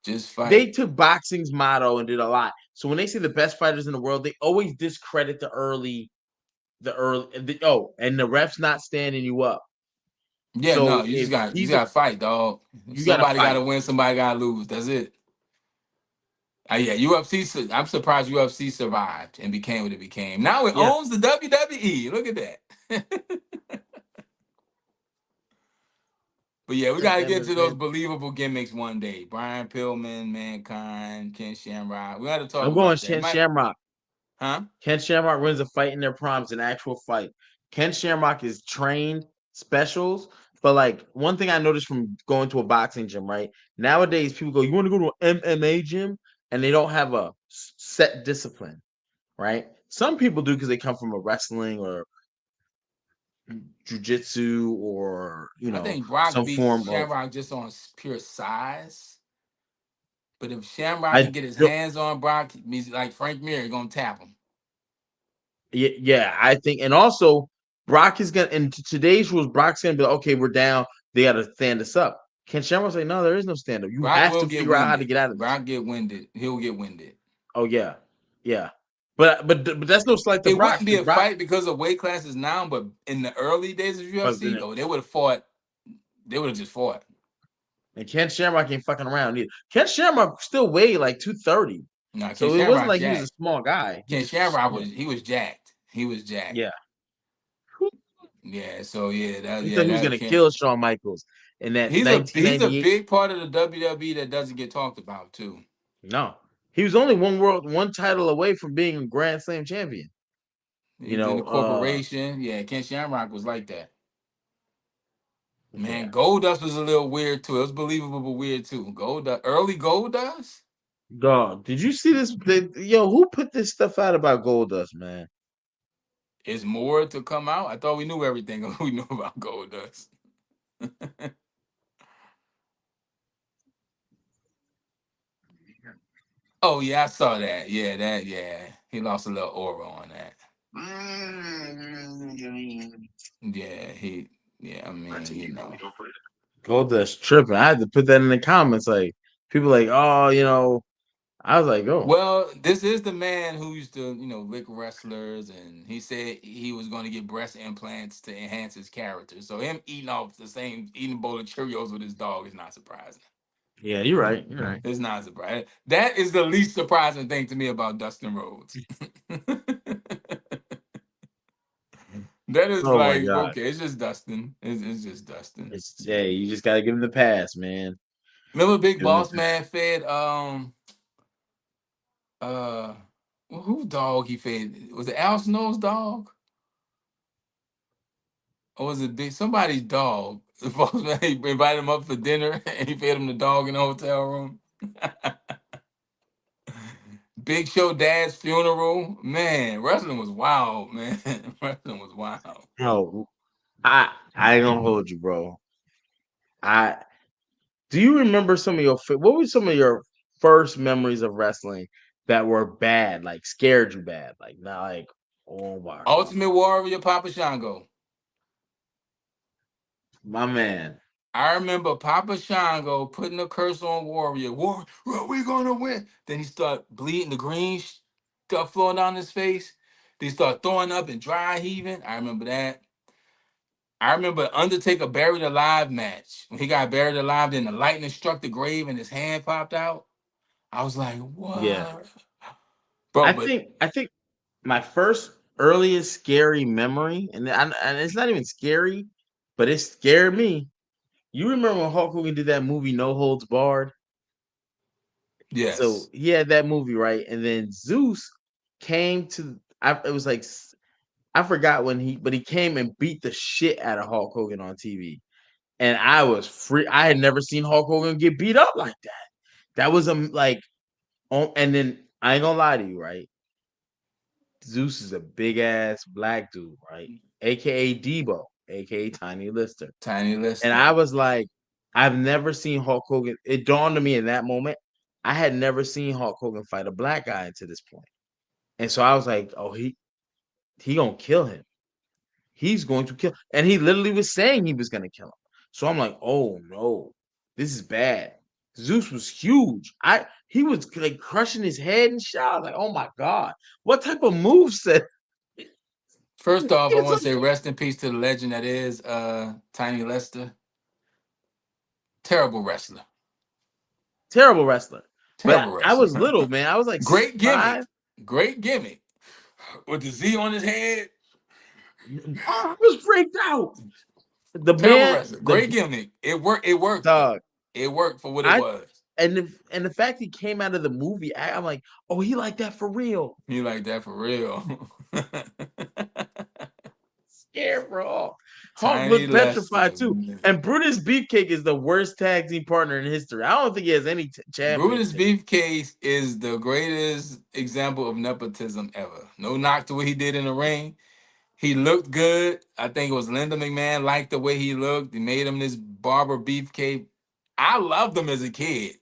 Just they fight. took boxing's motto and did a lot. So when they say the best fighters in the world, they always discredit and the ref's not standing you up. Yeah, no, So you just if got you he's got to fight, dog. you got to Somebody got fight. to win, somebody got to lose. That's it. Yeah, UFC. I'm surprised UFC survived and became what it became. Now it Yeah, owns the WWE. Look at that. But yeah, we at got the to end get of the to those day, believable gimmicks one day. Brian Pillman, Mankind, Ken Shamrock. We got to talk I'm going about that. Ken Shamrock. Huh? Ken Shamrock wins a fight in their proms, an actual fight. Ken Shamrock is trained specials, but like one thing I noticed from going to a boxing gym, right? Nowadays, people go, "You want to go to an MMA gym?" and they don't have a set discipline, right? Some people do because they come from a wrestling or jujitsu or I think Brock some beats form of. Shamrock just on pure size. But if Shamrock I can get his don't- hands on Brock, means like Frank Mir, gonna tap him. yeah, I think, and also Brock is gonna in today's rules. Brock's gonna be like, okay, we're down. They got to stand us up. Can Shamrock say no? There is no stand up. You Brock have will to get figure out how to winded. get out of this. Brock get winded. He'll get winded. Oh yeah. But that's no slight to It Brock wouldn't be because a Brock fight because of weight classes now, but in the early days of was in UFC, it, oh, they would have fought. They would have just fought. and Ken Shamrock ain't fucking around either. Ken Shamrock still weighed like 230, No, Ken so it wasn't Shamrock like he was a jacked. small guy. He Ken just was, Shamrock was jacked. He was jacked. yeah. Yeah. So yeah, He thought he was that gonna can't. kill Shawn Michaels in that He's a 1998. big part of the WWE that doesn't get talked about too. No, he was only one title away from being a Grand Slam champion. He was in the corporation. Yeah, Ken Shamrock was like that. Man, Yeah. Goldust was a little weird too. It was believable but weird too. Goldust, early Goldust. Dog, did you see this? Yo, who put this stuff out about Goldust, man? Is more to come out? I thought we knew everything we knew about Goldust. Oh yeah, I saw that. Yeah. He lost a little aura on that. Yeah, I mean, Goldust tripping. I had to put that in the comments. Like people like, oh, I was like, oh, Well, this is the man who used to, lick wrestlers, and he said he was going to get breast implants to enhance his character. So him eating a bowl of Cheerios with his dog is not surprising. yeah, you're right. You're right. It's not surprising. That is the least surprising thing to me about Dustin Rhodes. That is Oh my like, god. okay, it's just Dustin. It's just Dustin. You just gotta give him the pass, man. Remember Big Give him the Boss Man fed uh who dog he fed? Was it Al Snow's dog? Or was it big somebody's dog? The boss man he invited him up for dinner and he fed him the dog in the hotel room. Big Show dad's funeral. Man, wrestling was wild, man. Wrestling was wild. no. I ain't gonna hold you, bro. I Do you remember some of what were some of your first memories of wrestling that were bad, like scared you bad, like not like, oh my god, Ultimate Warrior Papa Shango. my man. I remember Papa Shango putting a curse on Warrior. Warrior, we gonna win. Then he start bleeding, the green stuff flowing down his face. Then he start throwing up and dry heaving. I remember that. I remember Undertaker buried alive match. When he got buried alive, then the lightning struck the grave and his hand popped out. I was like, Yeah, what? Bro, but I think my first earliest scary memory, and it's not even scary, but it scared me. You remember when Hulk Hogan did that movie No Holds Barred? So yes. he had that movie, right? And then Zeus came to. It was like I forgot when but he came and beat the shit out of Hulk Hogan on TV, and I was free. I had never seen Hulk Hogan get beat up like that. That was like, and then I ain't gonna lie to you, right? Zeus is a big ass black dude, right? AKA Debo, AKA Tiny Lister. Tiny And Lister. I was like, I've never seen Hulk Hogan. It dawned on me in that moment. I had never seen Hulk Hogan fight a black guy until this point. And so I was like, oh, he gonna kill him. He's going to kill. And he literally was saying he was gonna kill him. So I'm like, oh no, this is bad. Zeus was huge. He was like crushing his head and shit. I was like, oh my god, what type of move set? First off, I It's want to like say rest in peace to the legend that is Tiny Lister. Terrible wrestler. terrible wrestler. But Terrible I was wrestler. little, man. I was like Great 5. gimmick. Great gimmick. With the Z on his head. I was freaked out. The Terrible man, wrestler. the Great gimmick. It worked. It worked though. dog. It worked for what it I was. and the fact he came out of the movie, I'm like, oh, he like that for real. You like that for real. Scared, bro. Hulk Tiny looked petrified Lester. too. And Brutus Beefcake is the worst tag team partner in history. I don't think he has any Brutus championship. Beefcake is the greatest example of nepotism ever. No knock to what he did in the ring. He looked good. I think it was Linda McMahon liked the way he looked. He made him this barber beefcake. I loved him as a kid.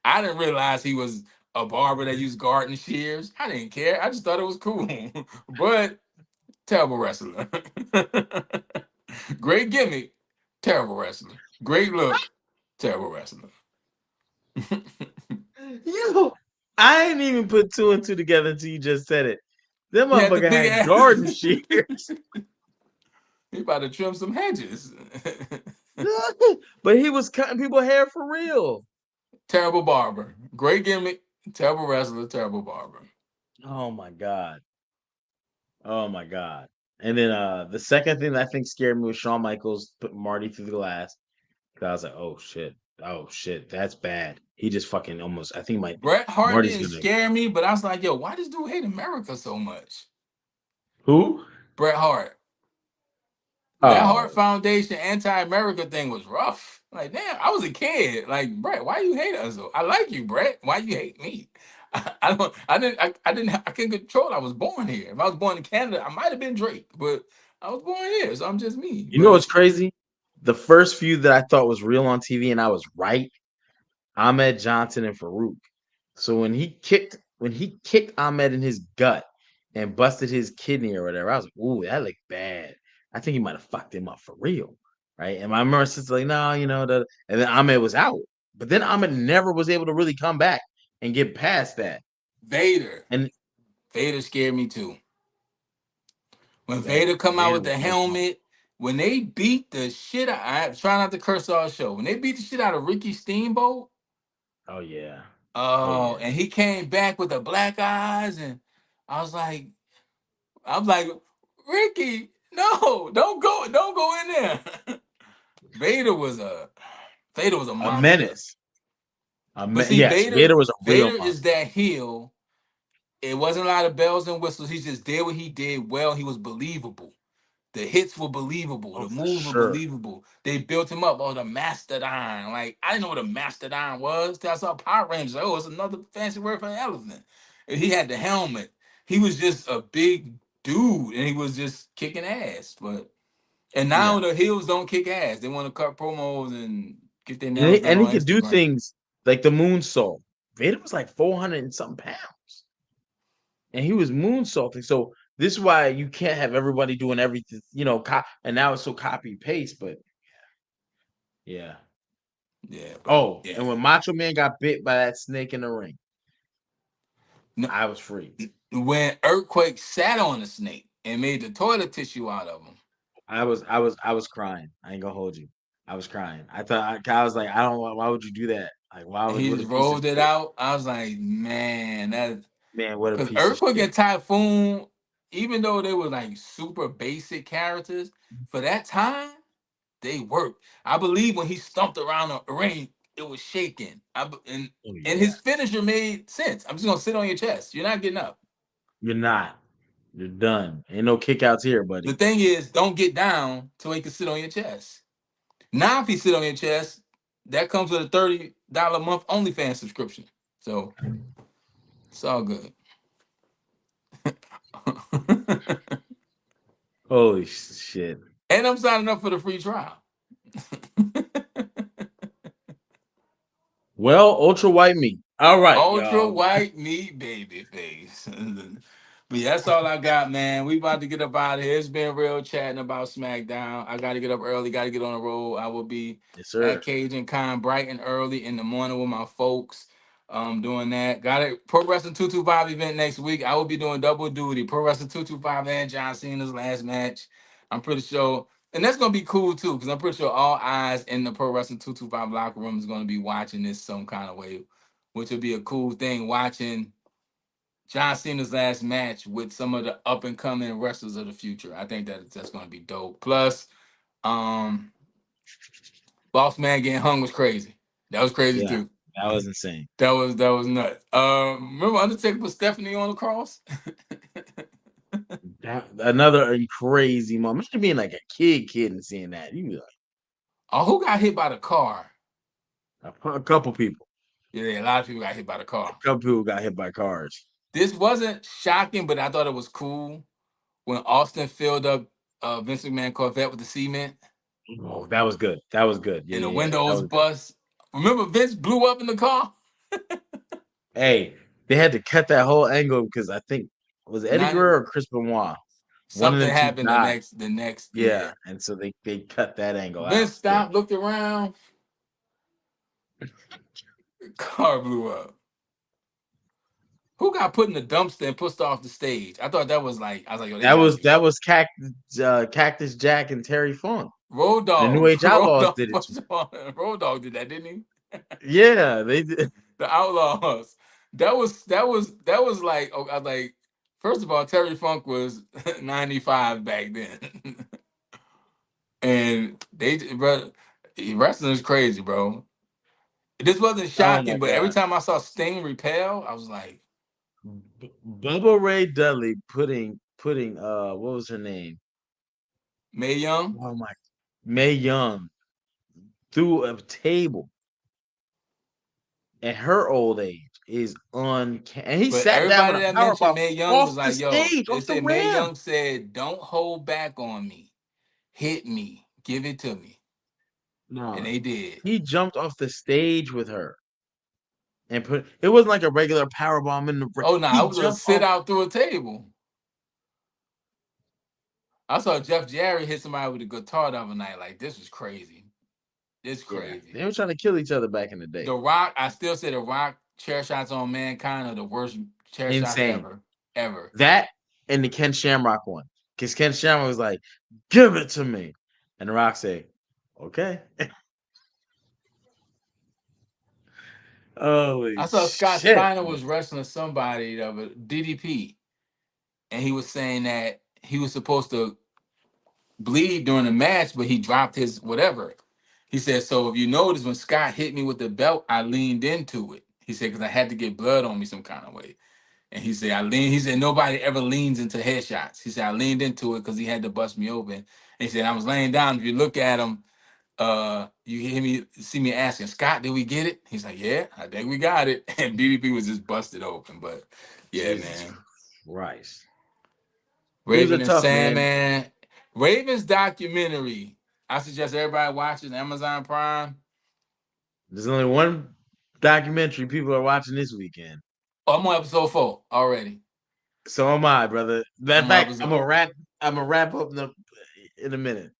I didn't realize he was a barber that used garden shears. I didn't care. I just thought it was cool. But terrible wrestler. Great gimmick, terrible wrestler. Great look, terrible wrestler. Yo, I ain't even put two and two together until you just said it. That He had the motherfucker big had ass. garden shears. He about to trim some hedges. But he was cutting people hair for real. Terrible barber. Great gimmick, terrible wrestler, terrible barber. Oh my god. Oh my god. And then the second thing that I think scared me was Shawn Michaels putting Marty through the glass. 'Cause I was like, oh shit. Oh shit. That's bad. He just fucking almost I think my Bret Hart Marty's didn't gonna scare me, but I was like, yo, why does dude hate America so much? who? Bret Hart. That Heart Oh, Foundation anti-America thing was rough. Like, damn, I was a kid. Like, Brett, why you hate us? I like you, Brett. Why you hate me? I don't. I couldn't control. I was born here. If I was born in Canada, I might have been Drake, but I was born here, so I'm just me. you know But what's crazy? The first few that I thought was real on TV, and I was right. Ahmed Johnson and Farouk. So when he kicked Ahmed in his gut and busted his kidney or whatever, I was like, "Ooh, that looked bad." I think he might have fucked him up for real, right? And my remember sister like, "No, and then Ahmed was out, but then Ahmed never was able to really come back and get past that. Vader, And Vader scared me too. When hey, Vader come out Vader with was the no joke. helmet, when they beat the shit out, I try not to curse all show. When they beat the shit out of Ricky Steamboat, Oh yeah, oh oh, yeah. and he came back with the black eyes, and I was like, I'm like, Ricky, no, don't go in there. Vader was a Vader was a A monster. menace. But see, Yes, Vader was a real Vader is monster. that heel. It wasn't a lot of bells and whistles. He just did what he did well. He was believable. The hits were believable. Oh, The for moves were sure. believable. They built him up. Oh, the mastodon. Like, I didn't know what a mastodon was till I saw Power Rangers. Like, oh, it's another fancy word for an elephant. And he had the helmet. He was just a big dude, and he was just kicking ass. And now Yeah. the heels don't kick ass. They want to cut promos and get their And nails he, done and he on could do Instagram. things like the moonsault. Vader was like 400 and something pounds, and he was moonsaulting. So this is why you can't have everybody doing everything, and now it's so copy paste. But yeah. Yeah, but Oh, yeah. and when Macho Man got bit by that snake in the ring, No, I was freaked. when Earthquake sat on the snake and made the toilet tissue out of him, I was crying. I ain't gonna hold you. I was crying. I was like, I don't. Why would you do that? Like, why and would he what a just piece of rolled it shit, out. I was like, man, that man. What a because piece of Earthquake shit. and Typhoon, even though they were like super basic characters, for that time, they worked. I believe when he stomped around the ring, it was shaking. Oh And yeah. his finisher made sense. I'm just gonna sit on your chest. You're not getting up. You're not. You're done. Ain't no kickouts here, The buddy. thing is, don't get down till he can sit on your chest. Now, if he sit on your chest, that comes with a $30 a month OnlyFans subscription. So it's all good. Holy shit. And I'm signing up for the free trial. Well, ultra white meat. All right, Ultra y'all. white meat baby face. But yeah, that's all I got, man. We about to get up out of here. It's been real chatting about SmackDown. I got to get up early, got to get on the road. I will be Yes, at sir. Cajun Con bright and early in the morning with my folks. Doing that. Got a Pro Wrestling 225 event next week. I will be doing double duty. Pro Wrestling 225 and John Cena's last match. I'm pretty sure. And that's gonna be cool too, because I'm pretty sure all eyes in the Pro Wrestling 225 locker room is gonna be watching this some kind of way, which would be a cool thing watching John Cena's last match with some of the up and coming wrestlers of the future. I think that's going to be dope. Plus, um, Boss Man getting hung was crazy. That was crazy Yeah, too. that was insane. That was nuts. Remember Undertaker put Stephanie on the cross? Another crazy moment. Imagine being like a kid and seeing that. You be Oh, who got hit by the car? like a couple people. Yeah, a lot of people got hit by the A car. couple people got hit by cars. This wasn't shocking, but I thought it was cool when Austin filled up Vince McMahon Corvette with the cement Oh, that was good. That was good. Yeah, and the yeah, yeah. That windows was good. bust. Remember Vince blew up in the car? Hey, they had to cut that whole angle because I think was it Eddie Not Guerrero or Chris Benoit. One of something them two happened died. the next Yeah, yeah. and so they cut that angle out. Vince stopped, looked around, car blew up. Who got put in the dumpster and pushed off the stage? I thought that was like I was like, yo, they That gotta was be that was Cactus Jack and Terry Funk. Road The New Dog. Age Road Outlaws Dog did it too. Road Dog did that, didn't he? Yeah, they did. The Outlaws. That was like oh, I was like, first of all, Terry Funk was 95 back then. And bro, wrestling is crazy, bro. This wasn't Oh my shocking, but every god. time I saw Sting repel, I was like, Bubba Ray Dudley putting what was her name? Mae Young. Oh my, Mae Young through a table at her old age is and he But sat down with everybody a that power mentioned bomb Mae Young off was the like, yo, stage, they off the said Mae ramp. Young said, don't hold back on me. Hit me. Give it to me. And No, they did. he jumped off the stage with her and put. It wasn't like a regular power bomb in the. Oh, no, He it was a jumped sit off. out through a table. I saw Jeff Jarrett hit somebody with a guitar the other night. Like, this was crazy. This Yeah, crazy. they were trying to kill each other back in the day. The Rock, I still say The Rock chair shots on Mankind are the worst chair shots Insane. ever. Ever. That and the Ken Shamrock one, because Ken Shamrock was like, "Give it to me," and The Rock say, "Okay." Holy I saw Scott shit! Steiner was wrestling somebody, DDP, and he was saying that he was supposed to bleed during the match, but he dropped his whatever. He said, so if you notice, when Scott hit me with the belt, I leaned into it. He said, because I had to get blood on me some kind of way. And he said, he said, nobody ever leans into headshots. He said, I leaned into it because he had to bust me open. And he said, I was laying down. If you look at him, you hear me, see me asking, Scott, did we get it? He's like, yeah, I think we got it. And DDP was just busted open. But yeah, Jesus man. Christ, dudes are Raven and tough, man. Sandman. Raven's documentary. I suggest everybody watches Amazon Prime. There's only one documentary people are watching this weekend. Oh, I'm on episode 4 already. So am I, brother. Matter of I'm on fact, I'm episode. gonna wrap. I'm gonna wrap up in a minute.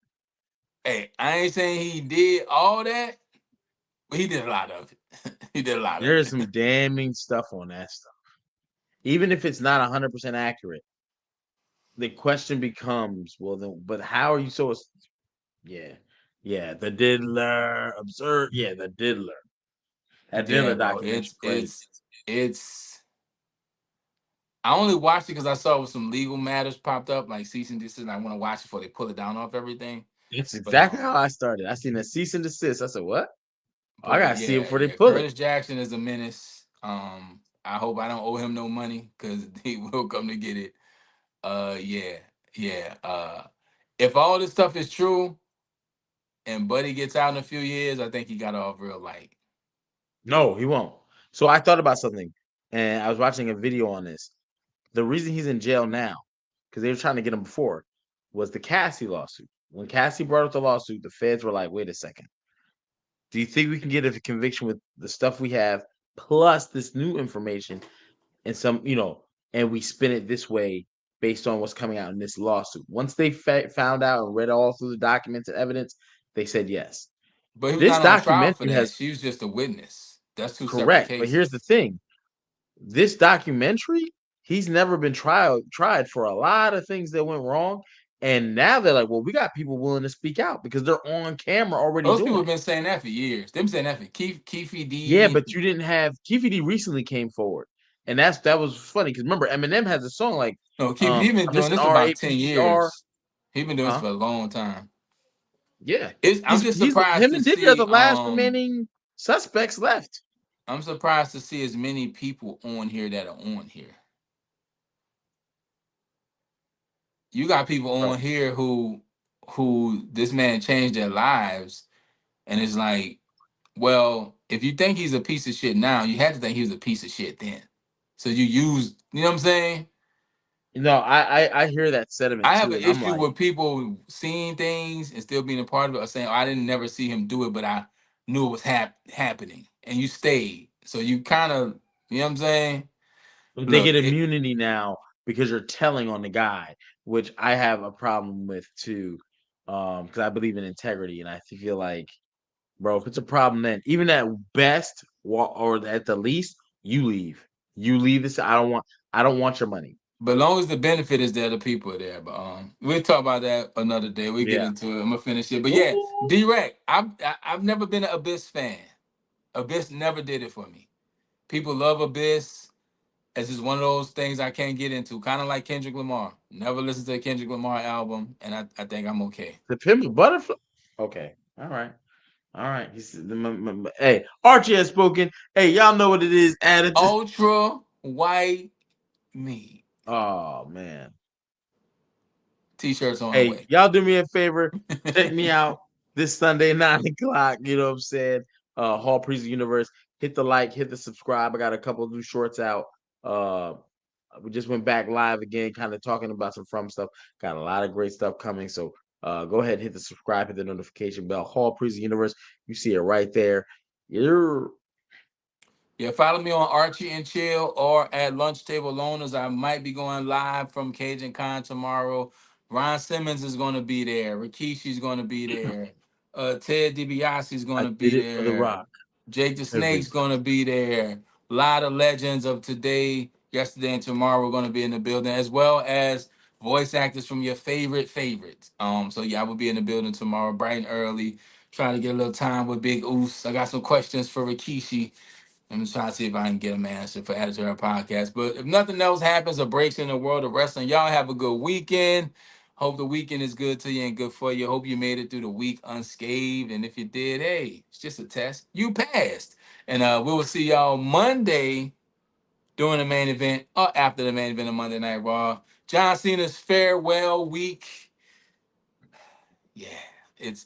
Hey, I ain't saying he did all that, but he did a lot of it. He did a lot of There's it. some damning stuff on that stuff. Even if it's not 100% accurate, the question becomes, well, then, but how are you so? Yeah, yeah. The Diddler, absurd. Yeah, the Diddler. That Yeah, Diddler bro. documentary, crazy. It's. I only watched it because I saw some legal matters popped up, like cease and desist. And I want to watch it before they pull it down off everything. It's But exactly how I started. I seen a cease and desist. I said, what? Oh, I But gotta see it yeah, before they yeah, pull it. Curtis Jackson is a menace. I hope I don't owe him no money because he will come to get it. Yeah, yeah. If all this stuff is true and Buddy gets out in a few years, I think he got off real light. No, he won't. So I thought about something, and I was watching a video on this. The reason he's in jail now, because they were trying to get him before, was the Cassie lawsuit. When Cassie brought up the lawsuit, the feds were like, "Wait a second. Do you think we can get a conviction with the stuff we have plus this new information and some, and we spin it this way based on what's coming out in this lawsuit?" Once they found out and read all through the documents and evidence, they said yes. But he was This not on trial for documentary that. has She was just a witness. That's two separate correct, but here's the cases. thing: this documentary, he's never been tried for a lot of things that went wrong, and now they're like, well, we got people willing to speak out because they're on camera already Those people doing have it. been saying that for years. Them saying that for Keefe Yeah, D. but you didn't have Keefe D recently came forward, and that was funny because remember Eminem has a song like No, Keefe D been I'm doing missing this for R A about P 10 E R, years. He been doing this huh? for a long time. Yeah, I'm just he's surprised him to and Diddy are see the last remaining suspects left. I'm surprised to see as many people on here that are on here. You got people Bro, on here who this man changed their lives, and it's like, well, if you think he's a piece of shit now, you had to think he was a piece of shit then. So you know what I'm saying? no, I hear that sentiment I have too, an and I'm issue like, with people seeing things and still being a part of it, or saying, oh, I didn't never see him do it, but I knew it was happening, and you stayed. So you kind of, you know what I'm saying? but they Look, get immunity now because you're telling on the guy, which I have a problem with too, because I believe in integrity, and I feel like, bro, if it's a problem, then even at best or at the least, you leave. You leave this. I don't want your money. but as long as the benefit is there, the people are there. But we'll talk about that another day. We get Yeah. into it. I'm gonna finish it. But yeah, Ooh. Direct. I've never been an Abyss fan. Abyss never did it for me. People love Abyss. It's just one of those things I can't get into. Kind of like Kendrick Lamar. Never listened to a Kendrick Lamar album, and I think I'm okay. The Pimp a Butterfly. Okay. All right. All right. Hey, Archie has spoken. Hey, y'all know what it is. Added to. Ultra white meat. Oh man. T-shirts on the Hey, way. y'all do me a favor. Check me out this Sunday, 9 o'clock. You know what I'm saying? Hall Priest Universe. Hit the like, hit the subscribe. I got a couple of new shorts out. Uh, we just went back live again, kind of talking about some From stuff. Got a lot of great stuff coming. So go ahead, hit the subscribe, hit the notification bell. Hall Priest Universe. You see it right there. You're Yeah, follow me on Archie and Chill or at Lunch Table Loners. I might be going live from Cajun Con tomorrow. Ron Simmons is going to be there. Rikishi's going to be there. Ted DiBiase is going I to did be it for the there. rock. Jake the Snake's Everybody. going to be there. A lot of legends of today, yesterday, and tomorrow are going to be in the building, as well as voice actors from your favorite favorites. So yeah, I will be in the building tomorrow, bright and early, trying to get a little time with Big Oos. I got some questions for Rikishi. I'm just trying to see if I can get a answer for Attitude Era Podcast. But if nothing else happens or breaks in the world of wrestling, y'all have a good weekend. Hope the weekend is good to you and good for you. Hope you made it through the week unscathed. And if you did, hey, it's just a test. You passed. And we will see y'all Monday during the main event or after the main event of Monday Night Raw. John Cena's farewell week. Yeah, it's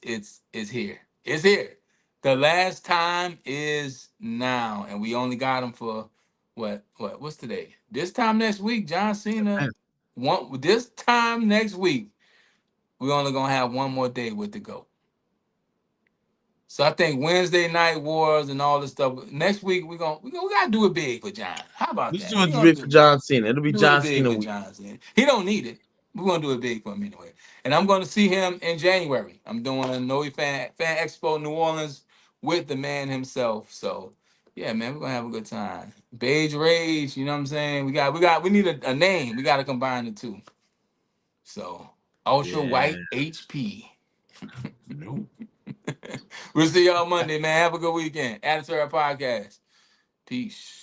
here. It's here. The last time is now, and we only got him for what's today? This time next week, John Cena. This time next week, we only gonna have one more day with the GOAT. So I think Wednesday Night Wars and all this stuff. Next week we gotta do it big for John. How about Let's that? do We it gonna big do for it big. John Cena. It'll be Do it John big Cena for week. John Cena. He don't need it. We're gonna do it big for him anyway. And I'm gonna see him in January. I'm doing a Noe Fan Expo New Orleans with the man himself. So yeah, man, we're gonna have a good time. Beige Rage, you know what I'm saying? We need a name. We gotta combine the two. So Ultra Yeah. White HP. Nope. We'll see y'all Monday, man. Have a good weekend. Attitude Era Podcast. Peace.